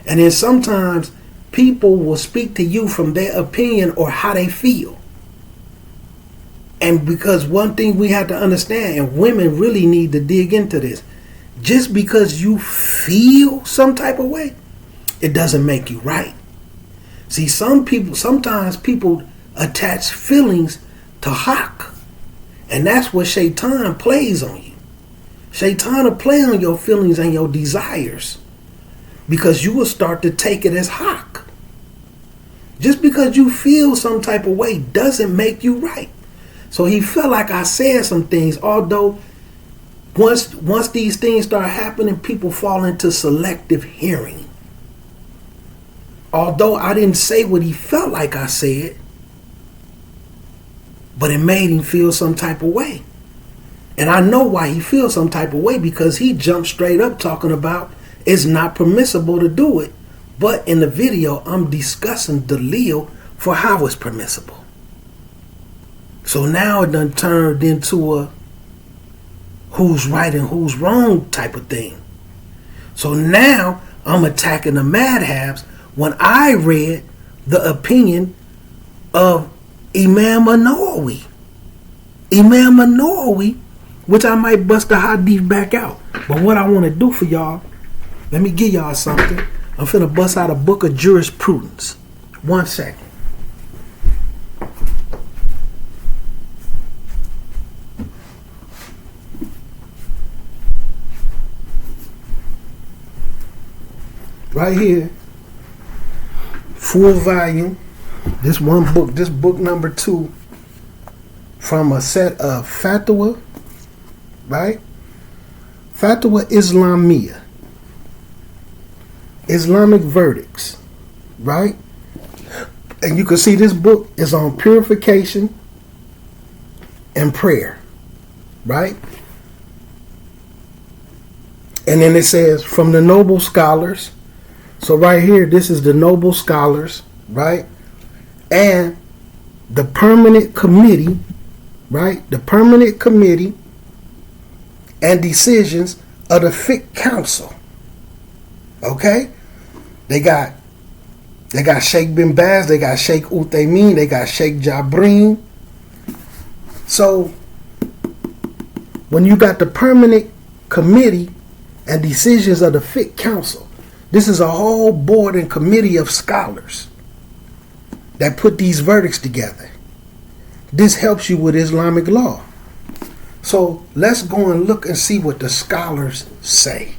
And then sometimes people will speak to you from their opinion or how they feel. And because one thing we have to understand, and women really need to dig into this, just because you feel some type of way, it doesn't make you right. See, sometimes people attach feelings to haqq. And that's what shaitan plays on you. Shaitan will play on your feelings and your desires, because you will start to take it as haqq. Just because you feel some type of way doesn't make you right. So he felt like I said some things, although once these things start happening, people fall into selective hearing. Although I didn't say what he felt like I said, but it made him feel some type of way. And I know why he feels some type of way, because he jumped straight up talking about it's not permissible to do it. But in the video, I'm discussing Daleel for how it's permissible. So now it done turned into a who's right and who's wrong type of thing. So now I'm attacking the madhabs when I read the opinion of Imam An-Nawawi. Imam An-Nawawi, which I might bust the hadith back out. But what I want to do for y'all, let me give y'all something. I'm finna bust out a book of jurisprudence. 1 second. Right here, full volume. This one book, this book number 2, from a set of fatwa, right? Fatwa Islamiyah, Islamic verdicts, right? And you can see this book is on purification and prayer, right? And then it says, from the noble scholars. So right here, this is the noble scholars, right? And the permanent committee, right? The permanent committee and decisions of the Fiqh Council. Okay? They got Sheikh bin Baz, they got Sheikh Uthaymeen, they got Sheikh Jabreen. So when you got the permanent committee and decisions of the Fiqh Council, this is a whole board and committee of scholars that put these verdicts together. This helps you with Islamic law. So let's go and look and see what the scholars say.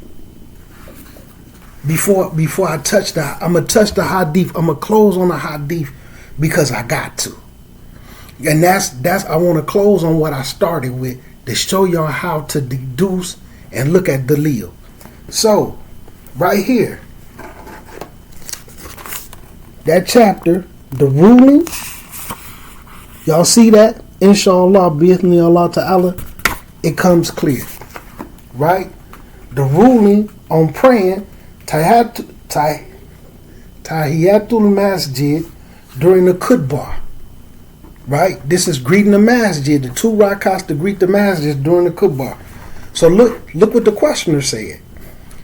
Before I touch I'm going to touch the hadith. I'm going to close on the hadith because I got to. And that's I want to close on what I started with to show y'all how to deduce and look at Daleel. So, right here, that chapter, the ruling, y'all see that? Inshallah, bi'ithni Allah ta'ala, it comes clear. Right? The ruling on praying Tahiyatul Masjid during the Khutbah. Right? This is greeting the Masjid, the 2 rakats to greet the Masjid during the Khutbah. So look what the questioner said.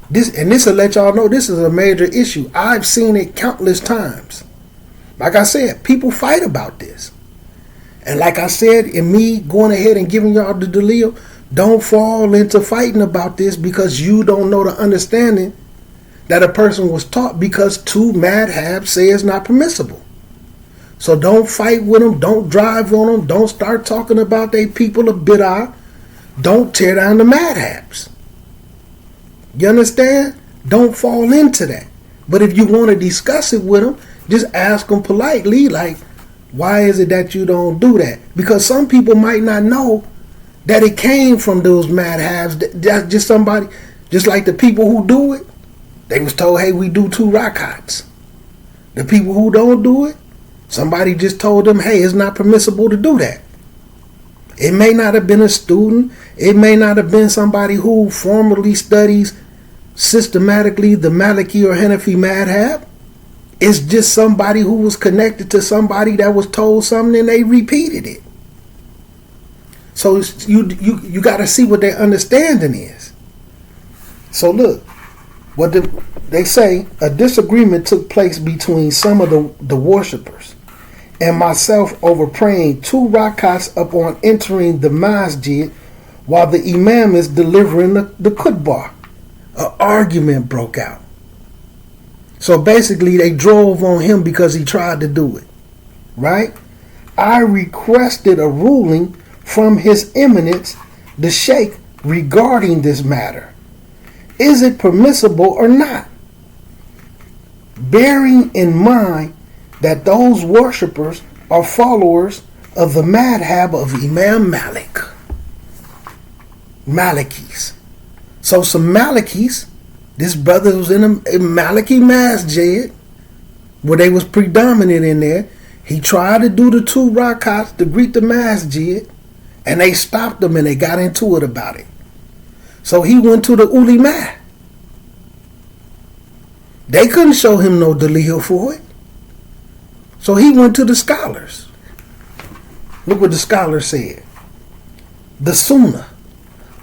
This will let y'all know this is a major issue. I've seen it countless times. Like I said, people fight about this. And like I said, in me going ahead and giving y'all the Daleel, don't fall into fighting about this because you don't know the understanding that a person was taught, because 2 madhabs say it's not permissible. So don't fight with them. Don't drive on them. Don't start talking about they people of bid'ah. Don't tear down the madhabs. You understand? Don't fall into that. But if you want to discuss it with them, just ask them politely, like, why is it that you don't do that? Because some people might not know that it came from those madhabs. That's just somebody, just like the people who do it, they was told, hey, we do 2 rakats. The people who don't do it, somebody just told them, hey, it's not permissible to do that. It may not have been a student. It may not have been somebody who formally studies systematically the Maliki or Hanafi madhab. It's just somebody who was connected to somebody that was told something and they repeated it. So you got to see what their understanding is. So look, what they say, a disagreement took place between some of the worshipers and myself over praying 2 rakats upon entering the masjid while the imam is delivering the khutbah. An argument broke out. So basically they drove on him because he tried to do it. Right? I requested a ruling from His Eminence, the Sheikh, regarding this matter. Is it permissible or not? Bearing in mind that those worshippers are followers of the madhab of Imam Malik. Malikis. So some Malikis, this brother was in a Maliki masjid, where they was predominant in there. He tried to do the 2 rakats to greet the masjid, and they stopped him and they got into it about it. So he went to the ulema. They couldn't show him no dalil for it. So he went to the scholars. Look what the scholar said. The Sunnah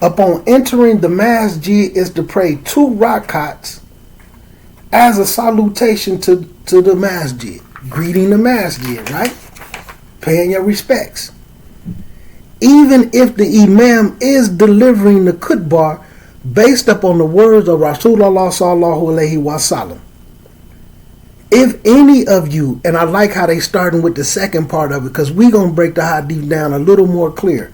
upon entering the masjid is to pray 2 rakats as a salutation to the masjid. Greeting the masjid, right? Paying your respects. Even if the imam is delivering the khutbah based upon the words of Rasulullah sallallahu alaihi wasallam. If any of you, and I like how they starting with the second part of it, because we're going to break the hadith down a little more clear.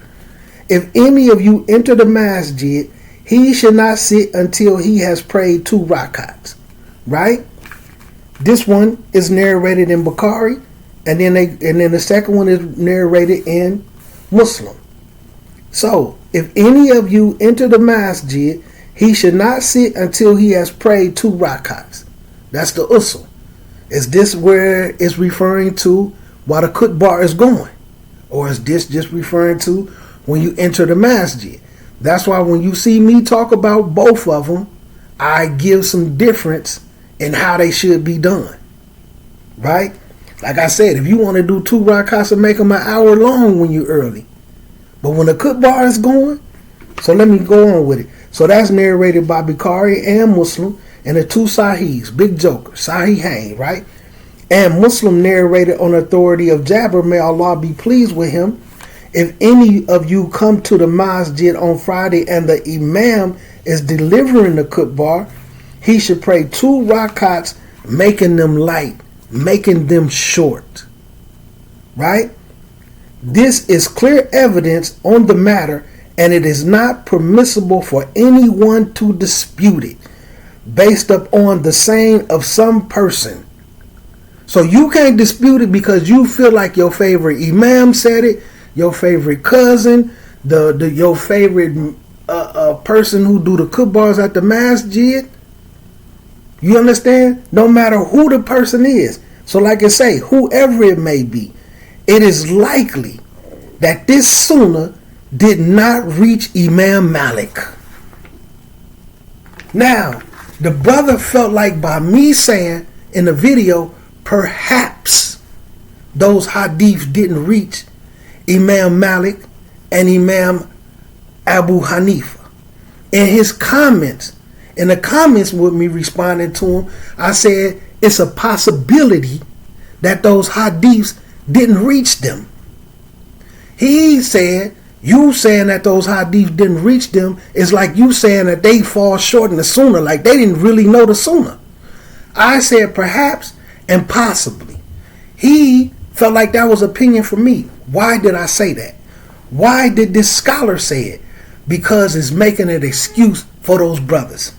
If any of you enter the masjid, he should not sit until he has prayed 2 rakats. Right? This one is narrated in Bukhari, and then the second one is narrated in Muslim. So, if any of you enter the masjid, he should not sit until he has prayed 2 rakats. That's the usul. Is this where it's referring to while the khutbah is going? Or is this just referring to when you enter the masjid? That's why when you see me talk about both of them, I give some difference in how they should be done. Right? Like I said, if you want to do 2 rakats and make them an hour long when you're early. But when the khutbah is going, so let me go on with it. So that's narrated by Bukhari and Muslim and the 2 Sahihs, big joker, Sahihain, right? And Muslim narrated on authority of Jabir, may Allah be pleased with him. If any of you come to the masjid on Friday and the imam is delivering the khutbah, he should pray 2 rakats, making them light, making them short. Right? This is clear evidence on the matter, and it is not permissible for anyone to dispute it based upon the saying of some person. So you can't dispute it because you feel like your favorite imam said it, your favorite cousin, your favorite person who do the kubars at the masjid. You understand? No matter who the person is. So like I say, whoever it may be, it is likely that this sunnah did not reach Imam Malik. Now, the brother felt like by me saying in the video, perhaps those hadiths didn't reach Imam Malik and Imam Abu Hanifa. In the comments with me responding to him, I said it's a possibility that those hadiths didn't reach them. He said, you saying that those hadiths didn't reach them is like you saying that they fall short in the sunnah, like they didn't really know the sunnah. I said perhaps and possibly. He felt like that was opinion for me. Why did I say that? Why did this scholar say it? Because it's making an excuse for those brothers.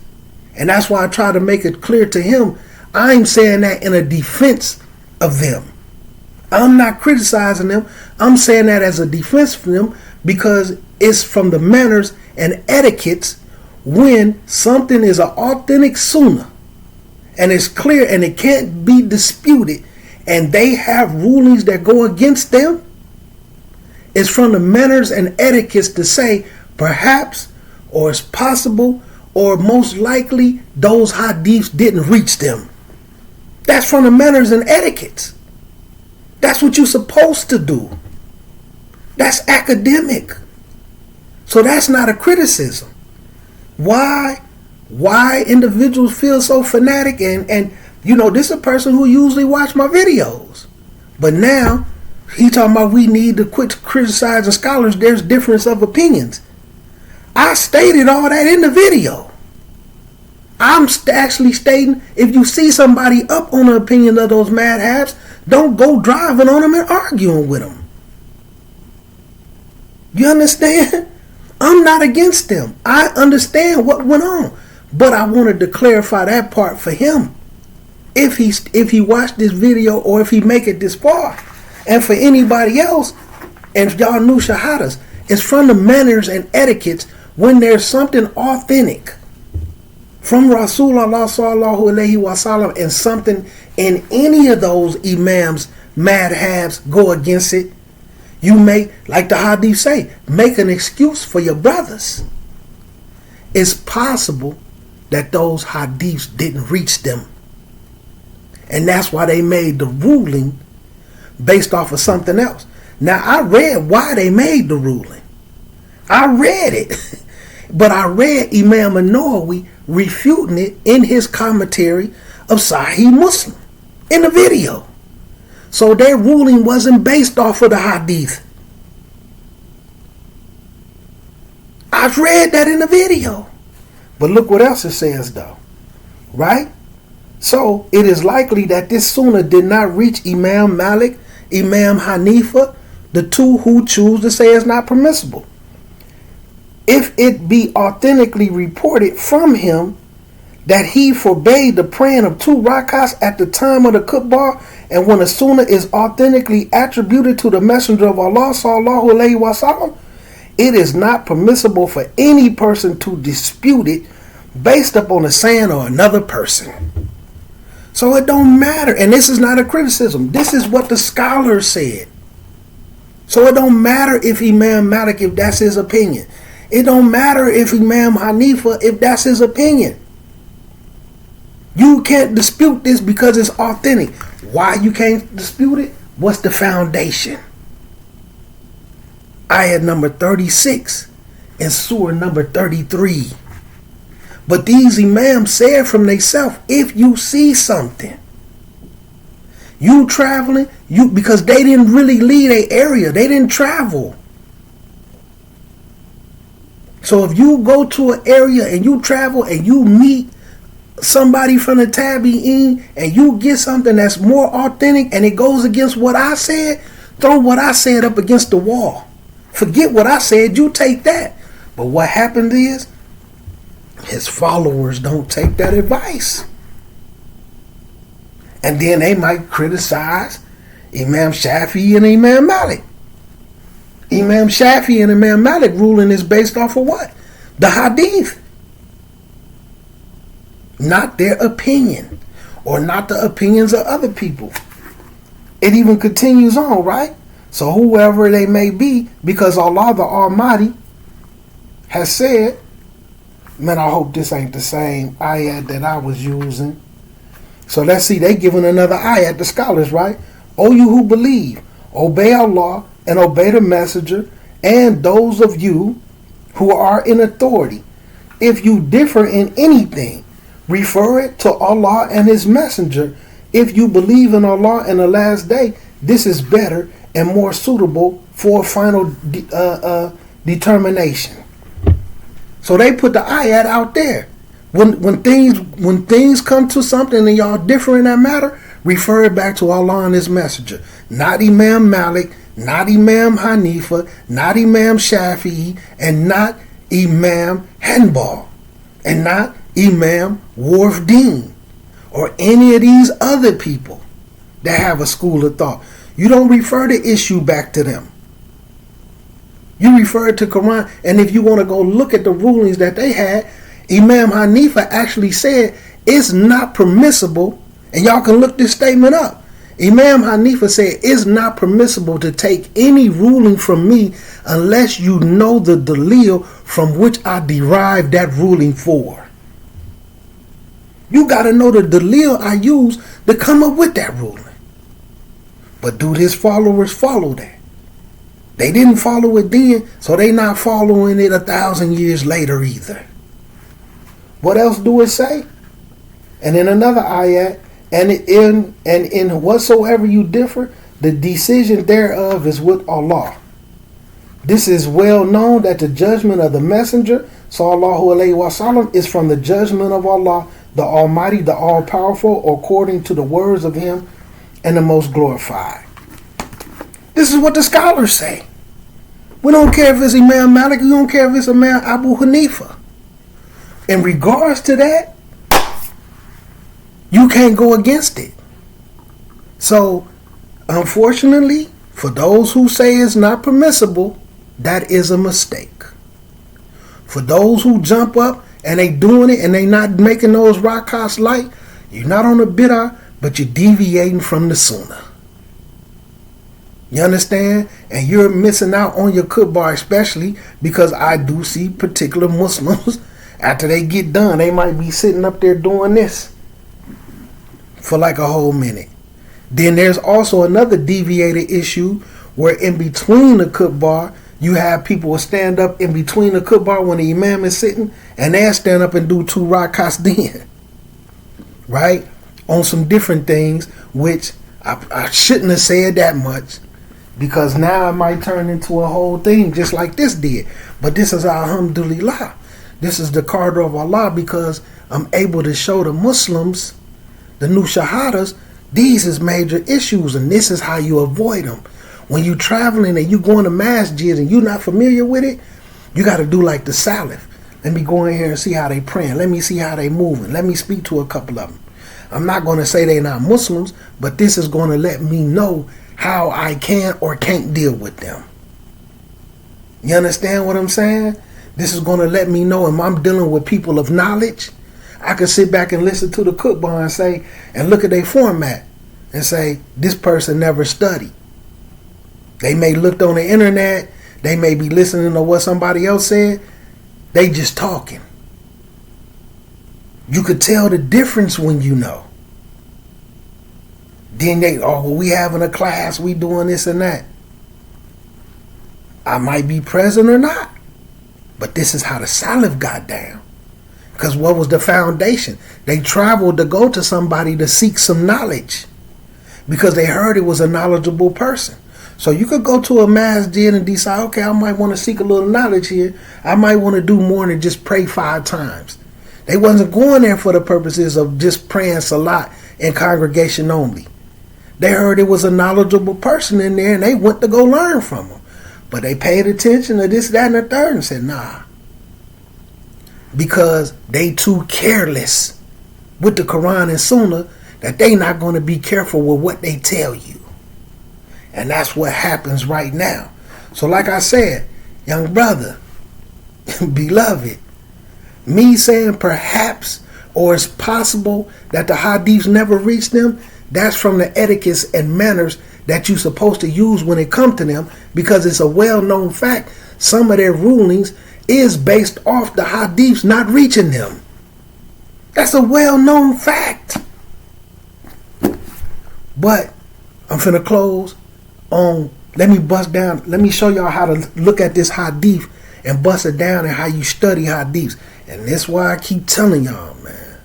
And that's why I try to make it clear to him, I'm saying that in a defense of them. I'm not criticizing them. I'm saying that as a defense for them because it's from the manners and etiquettes when something is an authentic sunnah and it's clear and it can't be disputed and they have rulings that go against them. It's from the manners and etiquettes to say perhaps or it's possible or most likely those hadiths didn't reach them. That's from the manners and etiquettes. That's what you're supposed to do. That's academic. So that's not a criticism. Why individuals feel so fanatic and you know, this is a person who usually watch my videos. But now he talking about we need to quit criticizing scholars. There's difference of opinions. I stated all that in the video. I'm actually stating if you see somebody up on the opinion of those madhabs, don't go driving on them and arguing with them. You understand? I'm not against them. I understand what went on. But I wanted to clarify that part for him. If he watched this video or if he make it this far. And for anybody else, and y'all knew shahadas, it's from the manners and etiquettes when there's something authentic from Rasulullah sallallahu alaihi wasallam and something in any of those imams, madhabs go against it. You make, like the hadith say, make an excuse for your brothers. It's possible that those hadiths didn't reach them. And that's why they made the ruling based off of something else. Now, I read why they made the ruling. I read it. But I read Imam An-Nawawi refuting it in his commentary of Sahih Muslim in the video. So their ruling wasn't based off of the hadith. I've read that in the video. But look what else it says though. Right? So it is likely that this sunnah did not reach Imam Malik, Imam Hanifa, the two who choose to say it's not permissible. If it be authentically reported from him that he forbade the praying of 2 rakats at the time of the khutbah, and when a sunnah is authentically attributed to the Messenger of Allah sallallahu alaihi wasallam, it is not permissible for any person to dispute it based upon a saying or another person. So it don't matter, and this is not a criticism. This is what the scholars said. So it don't matter if Imam Malik, if that's his opinion. It don't matter if Imam Hanifa, if that's his opinion. You can't dispute this because it's authentic. Why you can't dispute it? What's the foundation? Ayat number 36 and surah number 33. But these imams said from themselves, if you see something, you traveling, because they didn't really leave their area. They didn't travel. So if you go to an area and you travel and you meet somebody from the Tabi'in and you get something that's more authentic and it goes against what I said, throw what I said up against the wall. Forget what I said, you take that. But what happened is, his followers don't take that advice. And then they might criticize Imam Shafi'i and Imam Malik. Imam Shafi'i and Imam Malik ruling is based off of what? The hadith. Not their opinion, or not the opinions of other people. It even continues on, right? So whoever they may be, because Allah the Almighty has said, man, I hope this ain't the same ayat that I was using. So let's see, they giving another ayat, the scholars, right? O you who believe, obey Allah and obey the messenger, and those of you who are in authority. If you differ in anything, refer it to Allah and His messenger. If you believe in Allah and the last day, this is better and more suitable for a final determination. So they put the ayat out there. When things come to something and y'all differ in that matter, refer it back to Allah and His messenger. Not Imam Malik, not Imam Hanifa, not Imam Shafi'i, and not Imam Hanbal, and not Imam Wardeen, or any of these other people that have a school of thought. You don't refer the issue back to them. You refer it to Quran. And if you want to go look at the rulings that they had, Imam Hanifa actually said it's not permissible, and y'all can look this statement up. Imam Hanifa said it's not permissible to take any ruling from me unless you know the Daleel from which I derived that ruling for. You got to know the Daleel I use to come up with that ruling. But do his followers follow that? They didn't follow it then, so they not following it 1,000 years later either. What else do it say? And in another ayat, and in whatsoever you differ, the decision thereof is with Allah. This is well known that the judgment of the messenger, sallallahu alaihi wasallam, is from the judgment of Allah, the Almighty, the All-Powerful, according to the words of Him and the Most Glorified. This is what the scholars say. We don't care if it's Imam Malik, we don't care if it's Imam Abu Hanifa. In regards to that, you can't go against it. So, unfortunately, for those who say it's not permissible, that is a mistake. For those who jump up and they doing it and they not making those rakats light, you're not on the bid'ah, but you're deviating from the Sunnah. You understand? And you're missing out on your khutbah, especially because I do see particular Muslims, after they get done, they might be sitting up there doing this for like a whole minute. Then there's also another deviated issue where in between the khutbah, you have people will stand up in between the khutbah when the imam is sitting, and they'll stand up and do 2 rakats then. Right? On some different things, which I shouldn't have said that much, because now it might turn into a whole thing just like this did. But this is alhamdulillah. This is the qadr of Allah, because I'm able to show the Muslims, the new shahadas, these is major issues, and this is how you avoid them. When you traveling and you going to masjids and you're not familiar with it, you got to do like the Salaf. Let me go in here and see how they praying. Let me see how they moving. Let me speak to a couple of them. I'm not going to say they're not Muslims, but this is going to let me know how I can or can't deal with them. You understand what I'm saying? This is going to let me know if I'm dealing with people of knowledge. I can sit back and listen to the khutbah and say, and look at their format and say, this person never studied. They may looked on the internet. They may be listening to what somebody else said. They just talking. You could tell the difference when you know. Then we having a class, we doing this and that. I might be present or not, but this is how the Salaf got down. Because what was the foundation? They traveled to go to somebody to seek some knowledge, because they heard it was a knowledgeable person. So you could go to a masjid and decide, okay, I might want to seek a little knowledge here. I might want to do more than just pray 5 times. They wasn't going there for the purposes of just praying salat in congregation only. They heard it was a knowledgeable person in there, and they went to go learn from him. But they paid attention to this, that, and the third and said, nah. Because they too careless with the Quran and Sunnah that they not going to be careful with what they tell you. And that's what happens right now. So like I said, young brother, beloved, me saying perhaps or it's possible that the hadiths never reach them, that's from the etiquettes and manners that you're supposed to use when it comes to them, because it's a well-known fact some of their rulings is based off the hadiths not reaching them. That's a well-known fact. But I'm finna close on, let me show y'all how to look at this hadith and bust it down and how you study hadiths. And that's why I keep telling y'all, man.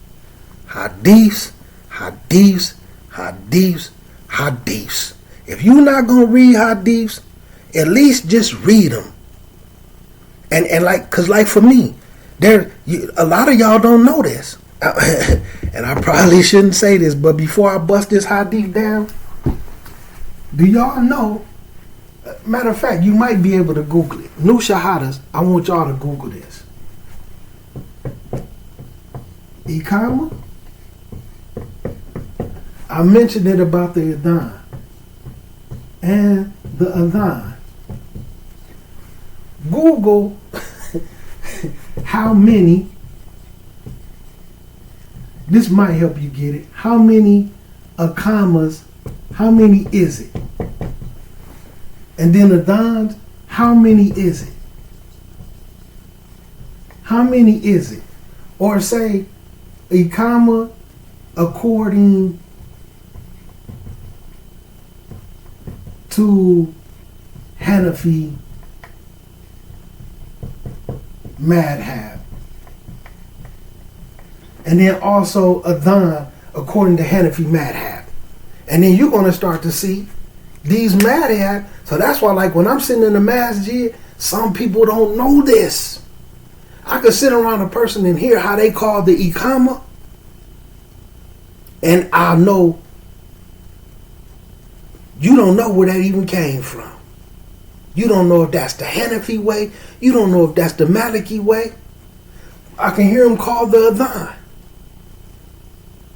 Hadiths, hadiths, hadiths, hadiths. If you're not going to read hadiths, at least just read them. And like, cause like for me, a lot of y'all don't know this. And I probably shouldn't say this, but before I bust this hadith down, do y'all know? Matter of fact, you might be able to Google it. New Shahadas, I want y'all to Google this. Iqama. I mentioned it about the adhan and the adhan. Google how many, this might help you get it, how many iqamas, how many is it? And then adhans, how many is it? How many is it? Or say iqama according to Hanafi madhab. And then also adhan according to Hanafi madhab. And then you're going to start to see these madhab. So that's why, like, when I'm sitting in the masjid, some people don't know this. I could sit around a person and hear how they call the iqama, and I'll know you don't know where that even came from. You don't know if that's the Hanafi way. You don't know if that's the Maliki way. I can hear them call the adhan.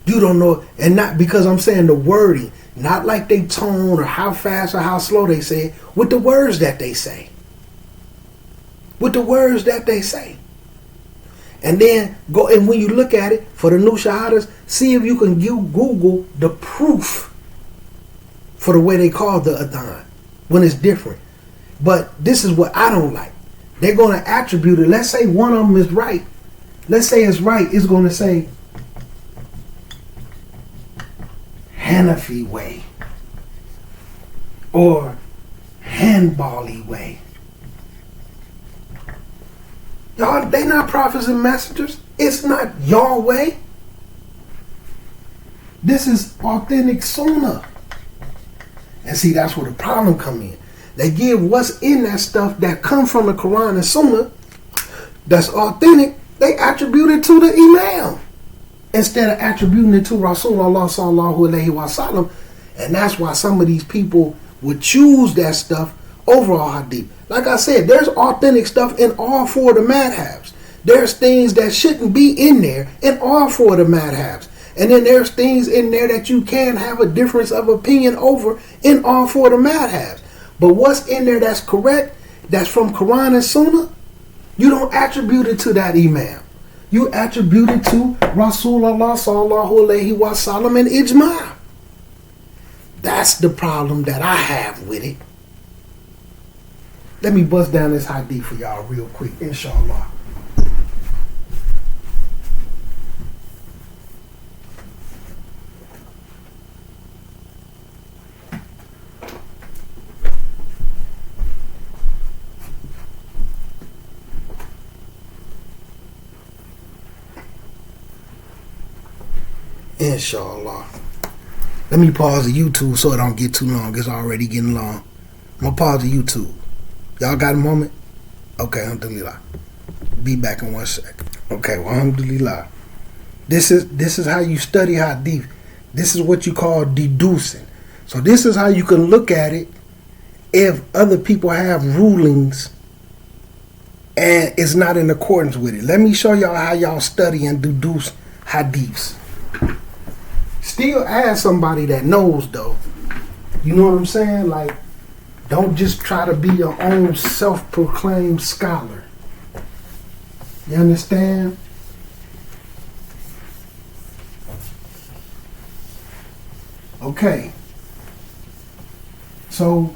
You don't know, and not because I'm saying the wording, not like they tone or how fast or how slow they say it, with the words that they say. With the words that they say. And then go, and when you look at it, for the new shahadas, see if you can Google the proof for the way they call the adhan when it's different. But this is what I don't like. They're going to attribute it. Let's say one of them is right. Let's say it's right. It's going to say Hanafi way or Hanbali way. Y'all, they not prophets and messengers. It's not your way. This is authentic Sunnah. And see, that's where the problem come in. They give what's in that stuff that come from the Quran and Sunnah that's authentic, they attribute it to the Imam instead of attributing it to Rasulullah sallallahu alaihi wasallam. And that's why some of these people would choose that stuff over all hadith. Like I said, there's authentic stuff in all four of the madhabs. There's things that shouldn't be in there in all four of the madhabs. And then there's things in there that you can have a difference of opinion over in all four of the madhabs. But what's in there that's correct, that's from Quran and Sunnah, you don't attribute it to that Imam. You attribute it to Rasulullah sallallahu alaihi wasallam and ijma. That's the problem that I have with it. Let me bust down this hadith for y'all real quick, inshallah. Inshallah. Let me pause the YouTube so it don't get too long. It's already getting long. I'm gonna pause the YouTube. Y'all got a moment? Okay, alhamdulillah. Be back in 1 second. Okay, well, alhamdulillah. This is how you study hadith. This is what you call deducing. So this is how you can look at it if other people have rulings and it's not in accordance with it. Let me show y'all how y'all study and deduce hadiths. still ask somebody that knows, though. You know what I'm saying? Like, don't just try to be your own self-proclaimed scholar. You understand? Okay. So,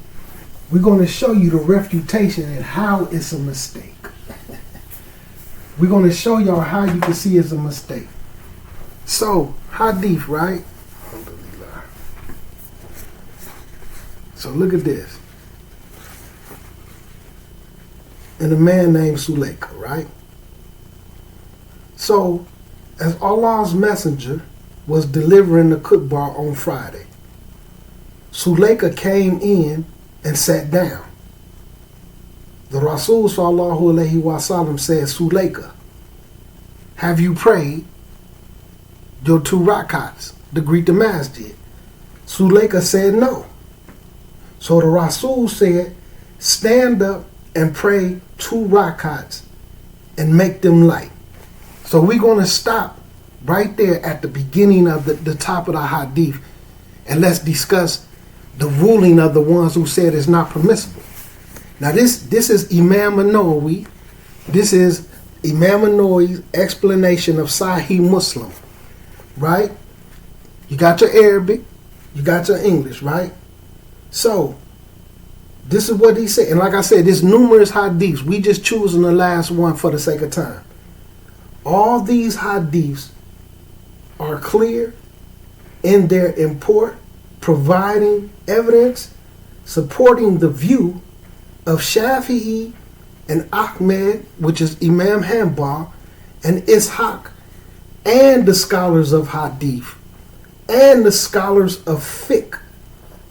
we're going to show you the refutation and how it's a mistake. We're going to show y'all how you can see it's a mistake. So, hadith, right? So look at this. And a man named Suleika, right? So, as Allah's messenger was delivering the khutbah on Friday, Suleika came in and sat down. The Rasul sallallahu alaihi wasallam said, Suleika, have you prayed your 2 rakats to greet the masjid? Suleika said no. So the Rasul said, stand up and pray 2 rakats and make them light. So we're going to stop right there at the beginning of the top of the hadith, and let's discuss the ruling of the ones who said it's not permissible. Now this is Imam An-Nawawi. This is Imam An-Nawawi's explanation of Sahih Muslim, right? You got your Arabic, you got your English, right? So, this is what he said. And like I said, there's numerous hadiths. We just choosing the last one for the sake of time. All these hadiths are clear in their import, providing evidence, supporting the view of Shafi'i and Ahmed, which is Imam Hanbal, and Ishaq, and the scholars of hadith, and the scholars of fiqh,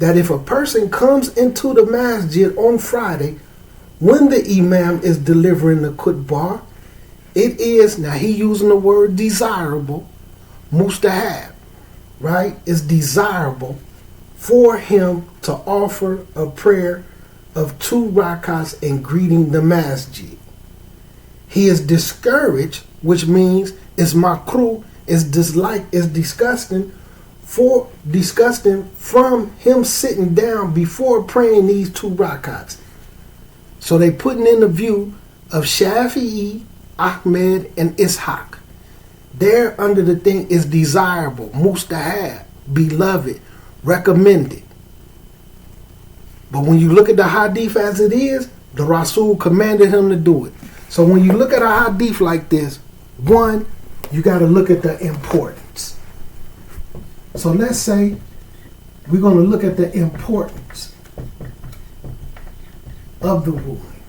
that if a person comes into the masjid on Friday when the imam is delivering the khutbah, it is, now he using the word desirable, mustahab, right? It's desirable for him to offer a prayer of 2 rakats in greeting the masjid. He is discouraged, which means it's makruh, it's dislike, it's disgusting from him sitting down before praying these 2 rakats. So they putting in the view of Shafi'i, Ahmed, and Ishaq. There under the thing is desirable, mustahab, beloved, recommended. But when you look at the hadith as it is, the Rasul commanded him to do it. So when you look at a hadith like this, one, you got to look at the importance. So let's say we're going to look at the importance of the ruling.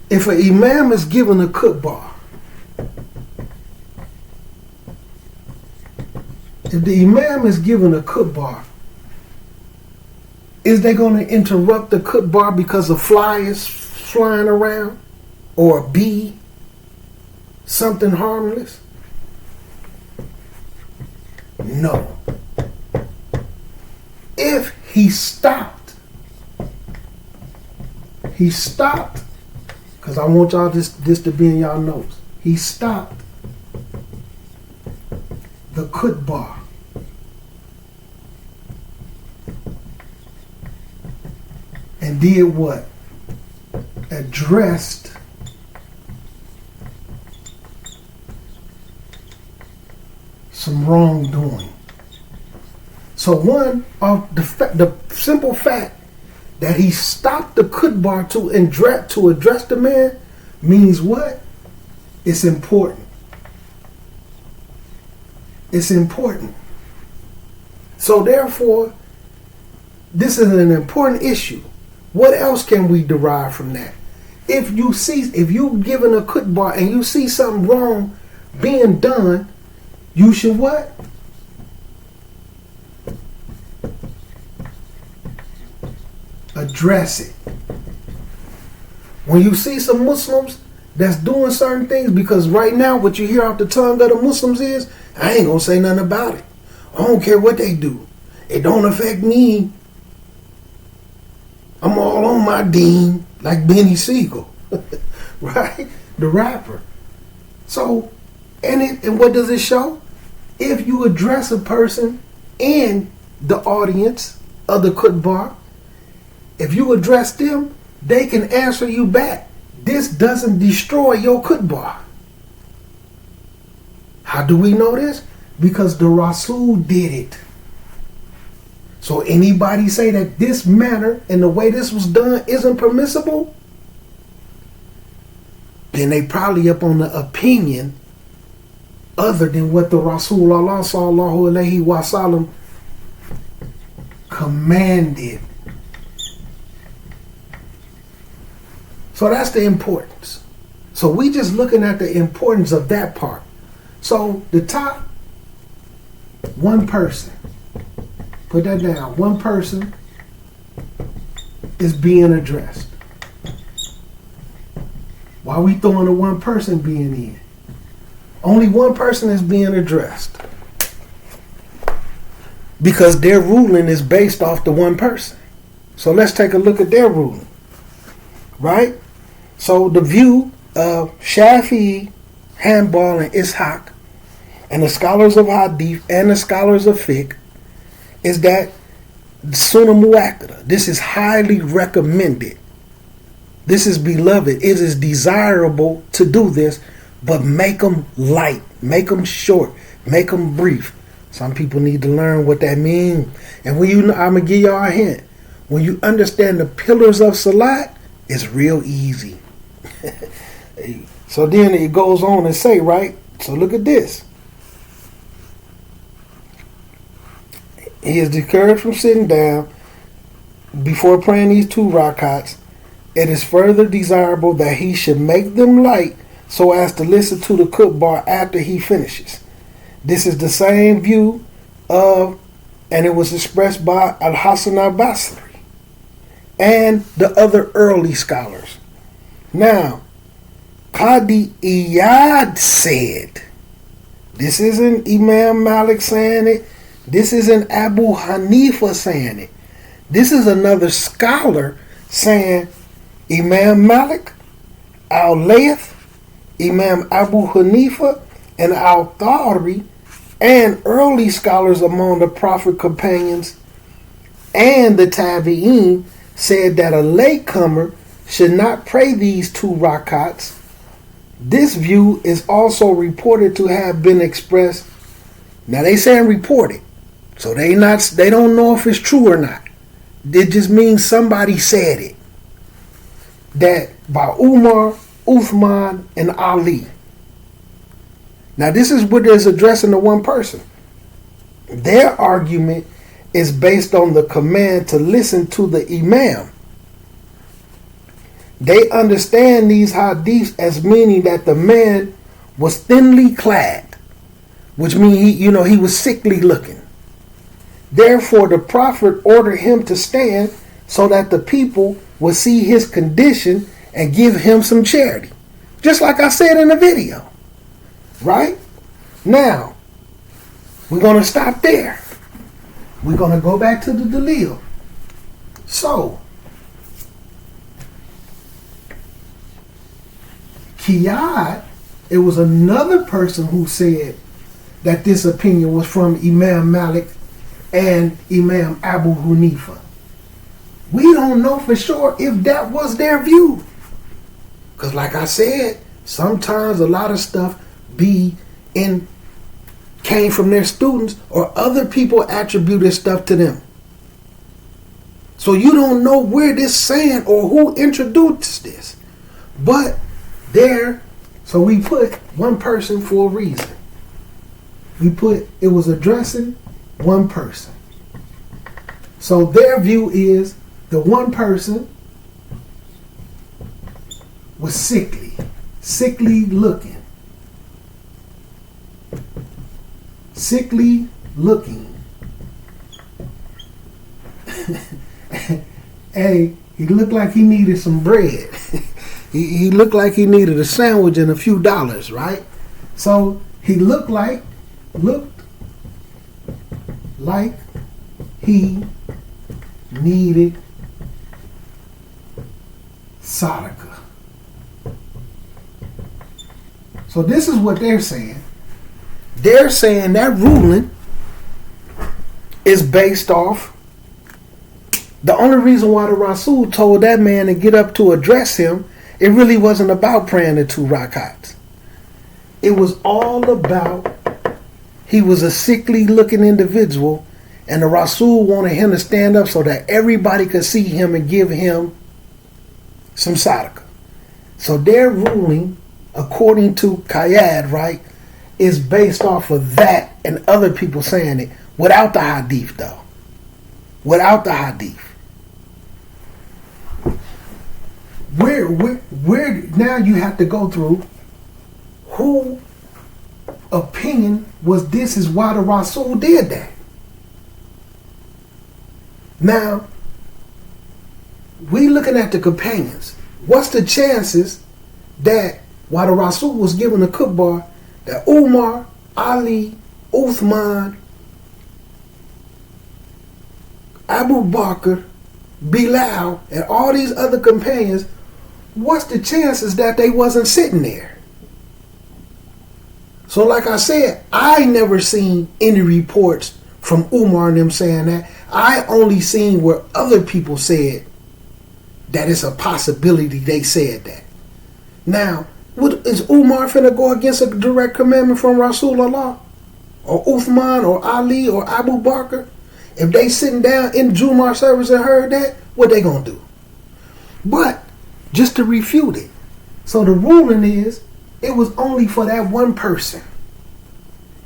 If an imam is given a khutbah, if the imam is given a khutbah, is they going to interrupt the khutbah because a fly is flying around? Or a bee? Something harmless? No. If he stopped, because I want y'all this to be in y'all notes. He stopped the khutbah and did what? Addressed some wrongdoing. So one of the simple fact that he stopped the khutbah to address the man means what? It's important. It's important. So therefore, this is an important issue. What else can we derive from that? If you given a khutbah and you see something wrong being done, you should what? Address it. When you see some Muslims that's doing certain things, because right now what you hear off the tongue of the Muslims is, I ain't gonna say nothing about it. I don't care what they do. It don't affect me. I'm all on my deen, like Benny Siegel, right? The rapper. So, and what does it show? if you address a person in the audience of the khutbah, if you address them, they can answer you back. This doesn't destroy your khutbah. How do we know this? Because the Rasul did it. So anybody say that this manner and the way this was done isn't permissible, then they probably up on the opinion other than what the Rasulullah sallallahu alaihi wasallam commanded. So that's the importance. So we just looking at the importance of that part. So the top one person, put that down, one person is being addressed. Why are we throwing the one person being in? Only one person is being addressed. Because their ruling is based off the one person. So let's take a look at their ruling. Right? So the view of Shafi'i, Hanbal, and Ishaq, and the scholars of Hadith and the scholars of Fiqh, is that Sunnah Mu'akkada, this is highly recommended. This is beloved. It is desirable to do this, but make them light, make them short, make them brief. Some people need to learn what that means. And when I'm going to give y'all a hint. When you understand the pillars of Salat, it's real easy. So then it goes on and say, right? So look at this. He is discouraged from sitting down before praying these 2 rakats. It is further desirable that he should make them light so as to listen to the khutbah after he finishes. This is the same view of, and it was expressed by Al-Hasan al-Basri and the other early scholars. Now, Qadi Iyad said, this isn't Imam Malik saying it, this isn't Abu Hanifa saying it. This is another scholar saying Imam Malik, Al-Layth, Imam Abu Hanifa, and Al-Thawri, and early scholars among the Prophet companions and the Tabi'een said that a latecomer should not pray these 2 rakats. This view is also reported to have been expressed. Now they saying reported, so they don't know if it's true or not. It just means somebody said it. That by Umar, Uthman, and Ali. Now this is what is addressing the one person. Their argument is based on the command to listen to the Imam. They understand these hadiths as meaning that the man was thinly clad, which means he was sickly looking. Therefore, the Prophet ordered him to stand so that the people would see his condition and give him some charity. Just like I said in the video. Right? Now, we're going to stop there. We're going to go back to the Daleel. So, Qiyad, it was another person who said that this opinion was from Imam Malik and Imam Abu Hanifa. We don't know for sure if that was their view. Because like I said, sometimes a lot of stuff came from their students or other people attributed stuff to them. So you don't know where this saying or who introduced this. But so we put one person for a reason. It was addressing one person. So their view is the one person was sickly looking. Sickly looking. Hey, he looked like he needed some bread. He looked like he needed a sandwich and a few dollars, right? So he looked like he needed sadaqah. So this is what they're saying. They're saying that ruling is based off. The only reason why the Rasul told that man to get up to address him, it really wasn't about praying the 2 rakats. It was all about he was a sickly looking individual, and the Rasul wanted him to stand up so that everybody could see him and give him some sadaqah. So their ruling, according to Qayyad, right, is based off of that and other people saying it without the hadith, though. Without the hadith. Where now you have to go through who opinion was this is why the Rasul did that. Now, we looking at the companions. What's the chances that while the Rasul was given the khutbah, that Umar, Ali, Uthman, Abu Bakr, Bilal, and all these other companions, what's the chances that they wasn't sitting there? So like I said, I never seen any reports from Umar and them saying that. I only seen where other people said that it's a possibility they said that. Now, is Umar finna go against a direct commandment from Rasulullah? Or Uthman or Ali or Abu Bakr? If they sitting down in Jumu'ah service and heard that, what they gonna do? But, just to refute it. So the ruling is, it was only for that one person.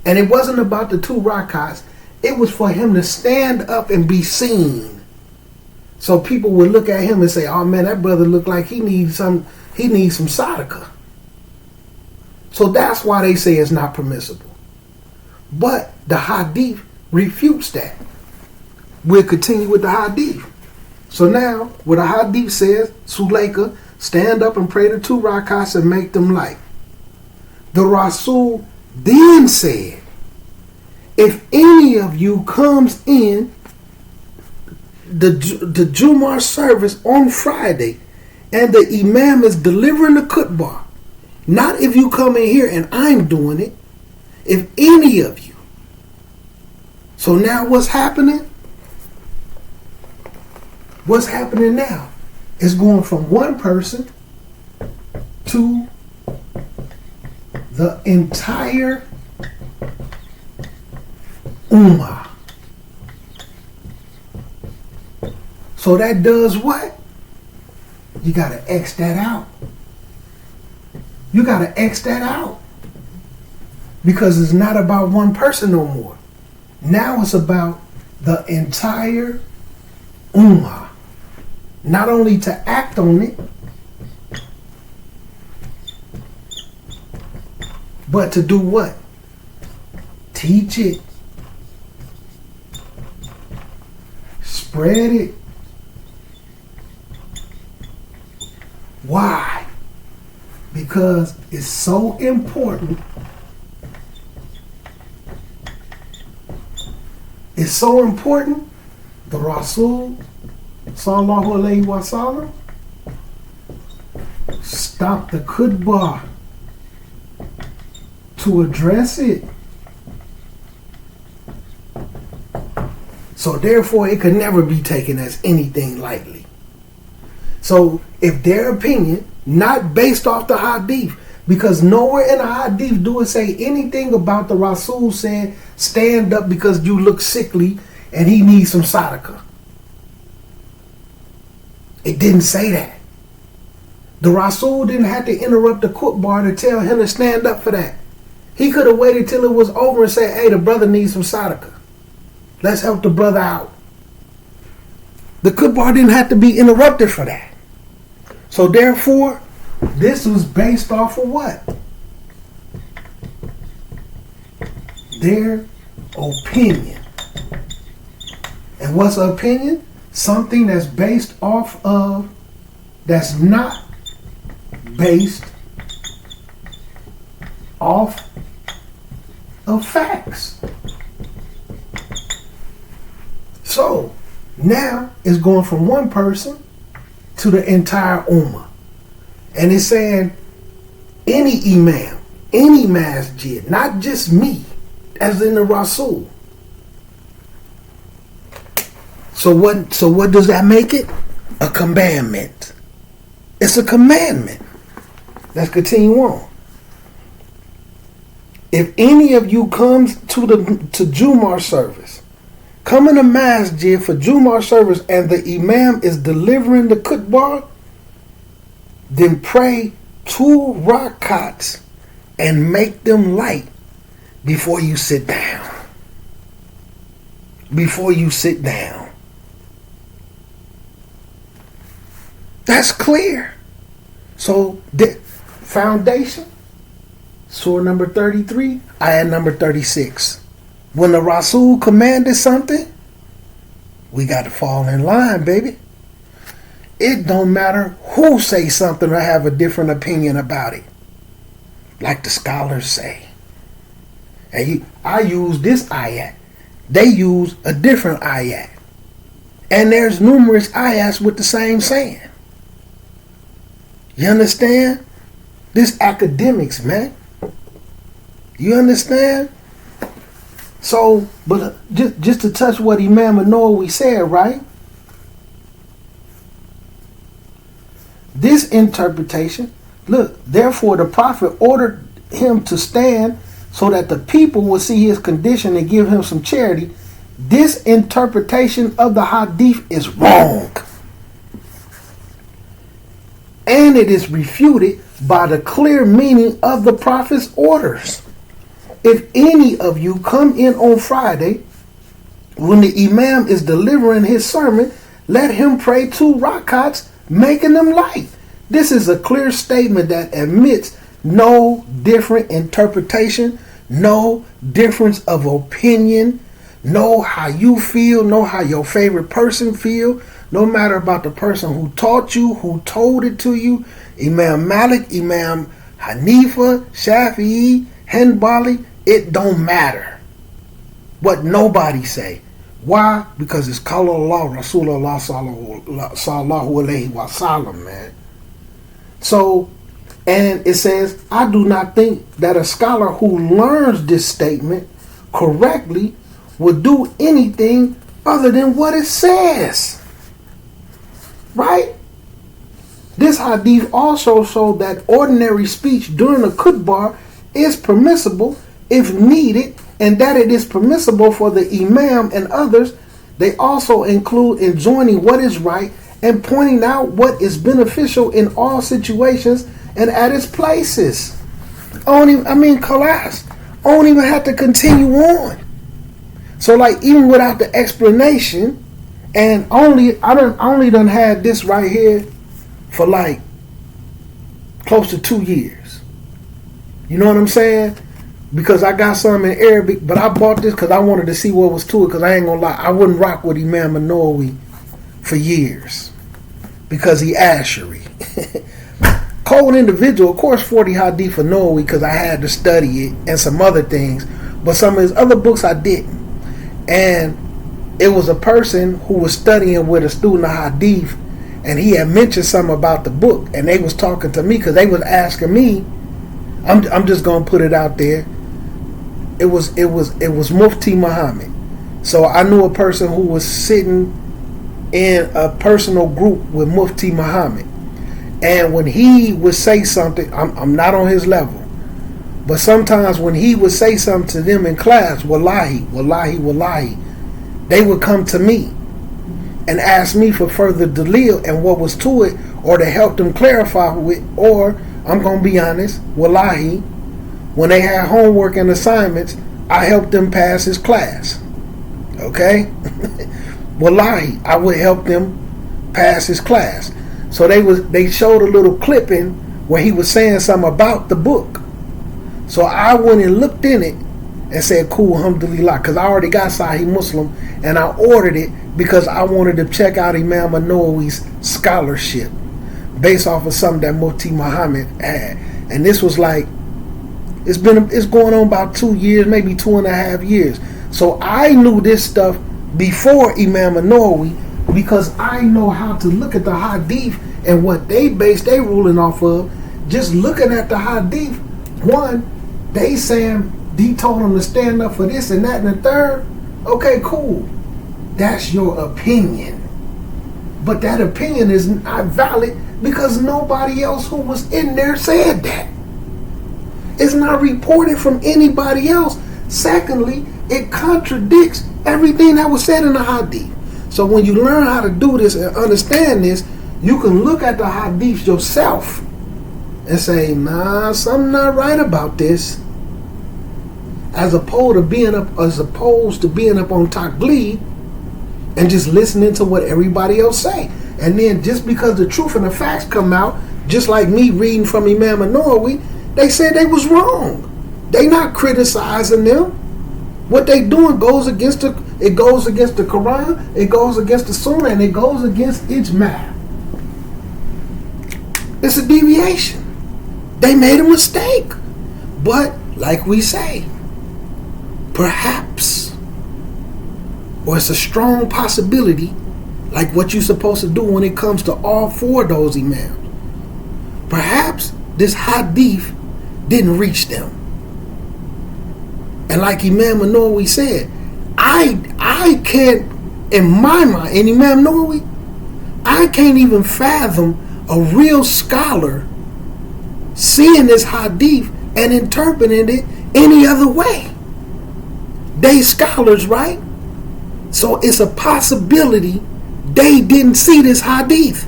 And it wasn't about the 2 rakats. It was for him to stand up and be seen. So people would look at him and say, oh man, that brother look like he needs some sadaqah. So that's why they say it's not permissible. But the hadith refutes that. We'll continue with the hadith. So now, what the hadith says, Sulaika, stand up and pray the 2 rakats and make them light. The Rasul then said, if any of you comes in the Jumu'ah service on Friday and the Imam is delivering the khutbah, not if you come in here and I'm doing it, if any of you. So now what's happening? What's happening now? It's going from one person to the entire ummah. So that does what? You got to X that out. You got to X that out. Because it's not about one person no more. Now it's about the entire ummah. Not only to act on it, but to do what? Teach it. Spread it. Why? Because it's so important. It's so important. The Rasul Sallallahu Alaihi Wasallam stopped the khutbah to address it. So therefore it could never be taken as anything lightly. So if their opinion, not based off the hadith, because nowhere in the hadith do it say anything about the Rasul saying stand up because you look sickly and he needs some sadaqah. It didn't say that. The Rasul didn't have to interrupt the khutbah to tell him to stand up for that. He could have waited till it was over and said, hey, the brother needs some sadaqah. Let's help the brother out. The khutbah didn't have to be interrupted for that. So therefore, this was based off of what? Their opinion. And what's an opinion? Something that's based off of, that's not based off of facts. So now it's going from one person to the entire ummah. And it's saying any imam, any masjid, not just me, as in the Rasul. So what does that make it? A commandment. It's a commandment. Let's continue on. If any of you comes to Jumar service, come in a masjid for Jumar service and the imam is delivering the khutbah, then pray 2 rakats and make them light before you sit down. Before you sit down. That's clear. So the foundation, surah number 33, ayah number 36. When the Rasul commanded something, we got to fall in line, baby. It don't matter who say something or have a different opinion about it. Like the scholars say. And I use this ayat. They use a different ayat. And there's numerous ayats with the same saying. You understand? This academics, man. You understand? So, but just to touch what Imam An-Nawawi said, right? This interpretation, look, therefore the Prophet ordered him to stand so that the people would see his condition and give him some charity. This interpretation of the hadith is wrong. And it is refuted by the clear meaning of the Prophet's orders. If any of you come in on Friday, when the Imam is delivering his sermon, let him pray 2 rakats, making them light. This is a clear statement that admits no different interpretation, no difference of opinion, no how you feel, no how your favorite person feel, no matter about the person who taught you, who told it to you, Imam Malik, Imam Hanifa, Shafi'i, Hanbali, it don't matter what nobody say. Why? Because it's Qala Allah, Rasulullah sallallahu alayhi wa sallam, man. So, and it says, I do not think that a scholar who learns this statement correctly would do anything other than what it says. Right? This hadith also showed that ordinary speech during a khutbah is permissible if needed, and that it is permissible for the imam and others. They also include enjoining what is right and pointing out what is beneficial in all situations and at its places. Khalas. I don't even have to continue on. So like even without the explanation, and I only done had this right here for like close to 2 years. You know what I'm saying? Because I got some in Arabic, but I bought this because I wanted to see what was to it, because I ain't gonna lie, I wouldn't rock with Imam An-Nawawi for years because he Ashari. Cold individual, of course 40 Hadith for Nawawi because I had to study it and some other things, but some of his other books I didn't. And it was a person who was studying with a student of Hadith, and he had mentioned something about the book, and they was talking to me because they was asking me. I'm just gonna put it out there. It was Mufti Muhammad. So I knew a person who was sitting in a personal group with Mufti Muhammad, and when he would say something, I'm not on his level, but sometimes when he would say something to them in class, wallahi, they would come to me and ask me for further daleel and what was to it, or to help them clarify with, or I'm going to be honest, wallahi, when they had homework and assignments, I helped them pass his class. Okay? Wallahi, I would help them pass his class. So they showed a little clipping where he was saying something about the book. So I went and looked in it and said, cool, alhamdulillah, because I already got Sahih Muslim, and I ordered it because I wanted to check out Imam An-Nawawi's scholarship based off of something that Mufti Muhammad had. And this was like, it's going on about 2 years, maybe 2.5 years. So I knew this stuff before Imam An-Nawawi, because I know how to look at the hadith and what they base their ruling off of. Just looking at the hadith, one, they saying D told him to stand up for this and that and the third. Okay, cool. That's your opinion. But that opinion is not valid because nobody else who was in there said that. It's not reported from anybody else. Secondly, it contradicts everything that was said in the hadith. So when you learn how to do this and understand this, you can look at the hadiths yourself and say, nah, something not right about this. As opposed to being up on Taqlid and just listening to what everybody else say. And then just because the truth and the facts come out, just like me reading from Imam Nawawi, they said they was wrong. They not criticizing them. What they doing goes against the Quran, it goes against the Sunnah, and it goes against Ijma'. It's a deviation. They made a mistake. But like we say, perhaps, or it's a strong possibility, like what you're supposed to do when it comes to all four of those imams. Perhaps this hadith didn't reach them. And like Imam Nawawi said, I can't, in my mind, in Imam Nawawi, I can't even fathom a real scholar seeing this hadith and interpreting it any other way. They scholars, right? So it's a possibility they didn't see this hadith.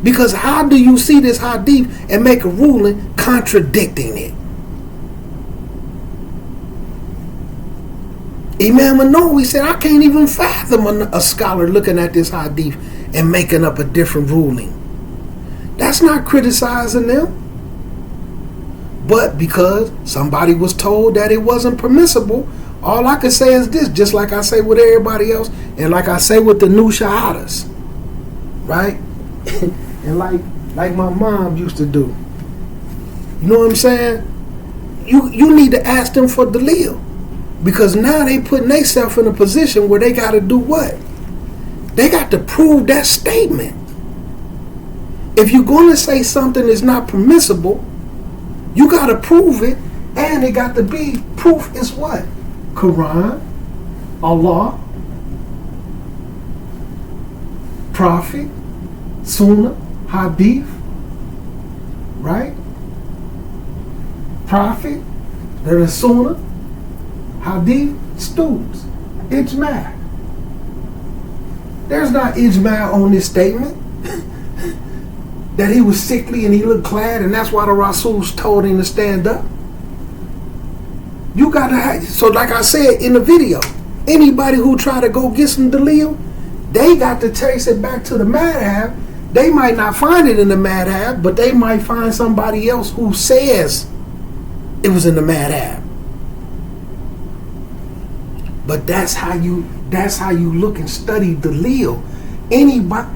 Because how do you see this hadith and make a ruling contradicting it? Imam Nawawi said, I can't even fathom a scholar looking at this hadith and making up a different ruling. That's not criticizing them. But because somebody was told that it wasn't permissible, all I can say is this, just like I say with everybody else, and like I say with the new shahadas, right? And like my mom used to do. You know what I'm saying? You need to ask them for Daleel. Because now they putting themselves in a position where they got to do what? They got to prove that statement. If you're going to say something is not permissible, you got to prove it, and it got to be, proof is what? Quran, Allah, Prophet, Sunnah, Hadith, right? Prophet, there is Sunnah, Hadith, students, Ijma'. There's not Ijma' on this statement that he was sickly and he looked clad and that's why the Rasul told him to stand up. You gotta have, so like I said in the video, anybody who try to go get some Daleel, they got to trace it back to the madhab. They might not find it in the madhab, but they might find somebody else who says it was in the madhab. But that's how you look and study Daleel. Anybody,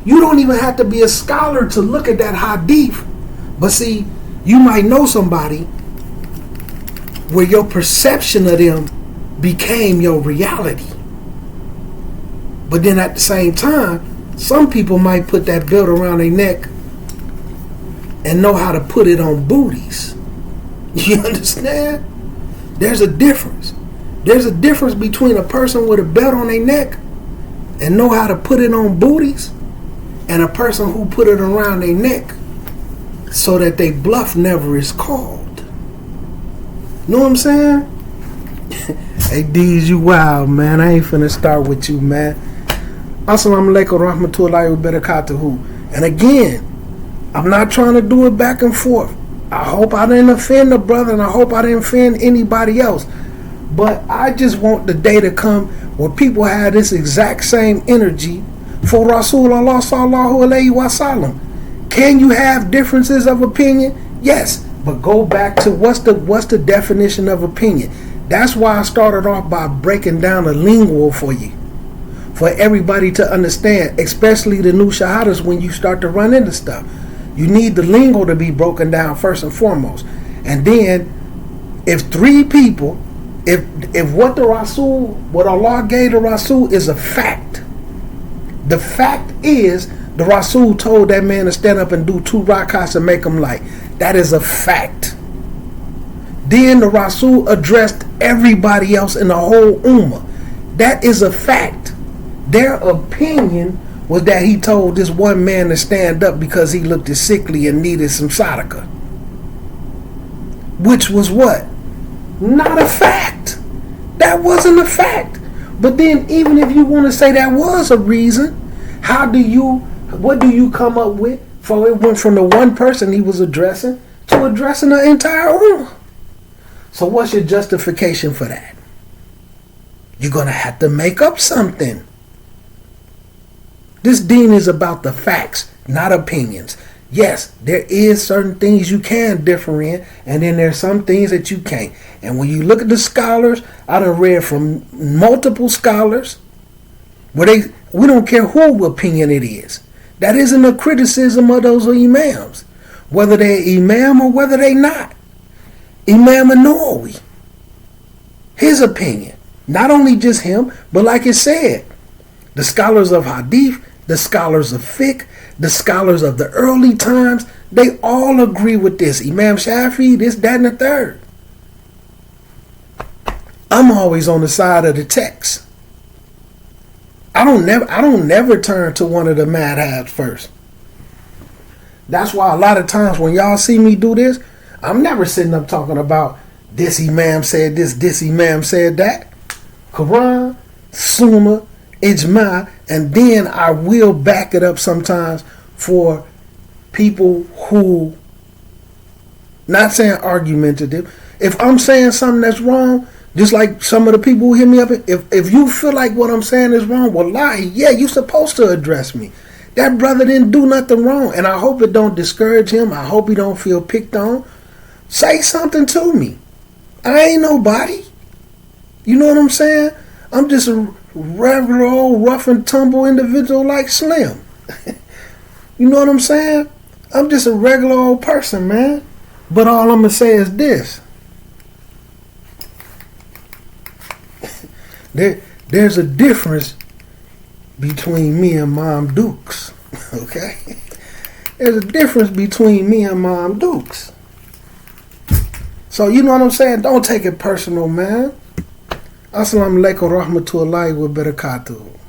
you don't even have to be a scholar to look at that hadith. But see, you might know somebody where your perception of them became your reality. But then at the same time, some people might put that belt around their neck and know how to put it on booties. You understand? There's a difference. There's a difference between a person with a belt on their neck and know how to put it on booties and a person who put it around their neck so that they bluff never is called. Know what I'm saying? Hey D's, you wild, man. I ain't finna start with you, man. Assalamu alaikum rahmatullahi wa barakatuhu. And again, I'm not trying to do it back and forth. I hope I didn't offend the brother and I hope I didn't offend anybody else. But I just want the day to come where people have this exact same energy for Rasulullah sallallahu alayhi wa sallam. Can you have differences of opinion? Yes, but go back to what's the definition of opinion. That's why I started off by breaking down the lingual for you, for everybody to understand, especially the new shahadas. When you start to run into stuff, you need the lingo to be broken down first and foremost. And then if three people, if what Allah gave the Rasul is a fact, the fact is the Rasul told that man to stand up and do 2 rakats and make them light. That is a fact. Then the Rasul addressed everybody else in the whole Ummah. That is a fact. Their opinion was that he told this one man to stand up because he looked sickly and needed some sadaqah. Which was what? Not a fact. That wasn't a fact. But then even if you want to say that was a reason, what do you come up with? For it went from the one person he was addressing to addressing the entire Ummah. So what's your justification for that? You're going to have to make up something. This deen is about the facts, not opinions. Yes, there is certain things you can differ in, and then there's some things that you can't. And when you look at the scholars, I done read from multiple scholars where we don't care who opinion it is. That isn't a criticism of those imams, whether they're imam or whether they not. Imam Nawawi, his opinion, not only just him, but like it said, the scholars of hadith, the scholars of fiqh, the scholars of the early times, they all agree with this. Imam Shafi'i, this, that, and the third. I'm always on the side of the text. I don't never turn to one of the madhabs first. That's why a lot of times when y'all see me do this, I'm never sitting up talking about this imam said this imam said that. Quran, Sunnah, Ijma, and then I will back it up sometimes for people who, not saying argumentative, if I'm saying something that's wrong, just like some of the people who hit me up, if you feel like what I'm saying is wrong, wallahi, yeah, you're supposed to address me. That brother didn't do nothing wrong, and I hope it don't discourage him. I hope he don't feel picked on. Say something to me. I ain't nobody. You know what I'm saying? I'm just a regular old rough and tumble individual like Slim. You know what I'm saying? I'm just a regular old person, man. But all I'm going to say is this. There's a difference between me and Mom Dukes. Okay? There's a difference between me and Mom Dukes. So you know what I'm saying? Don't take it personal, man. Assalamu alaikum rahmatullahi wa barakatuh.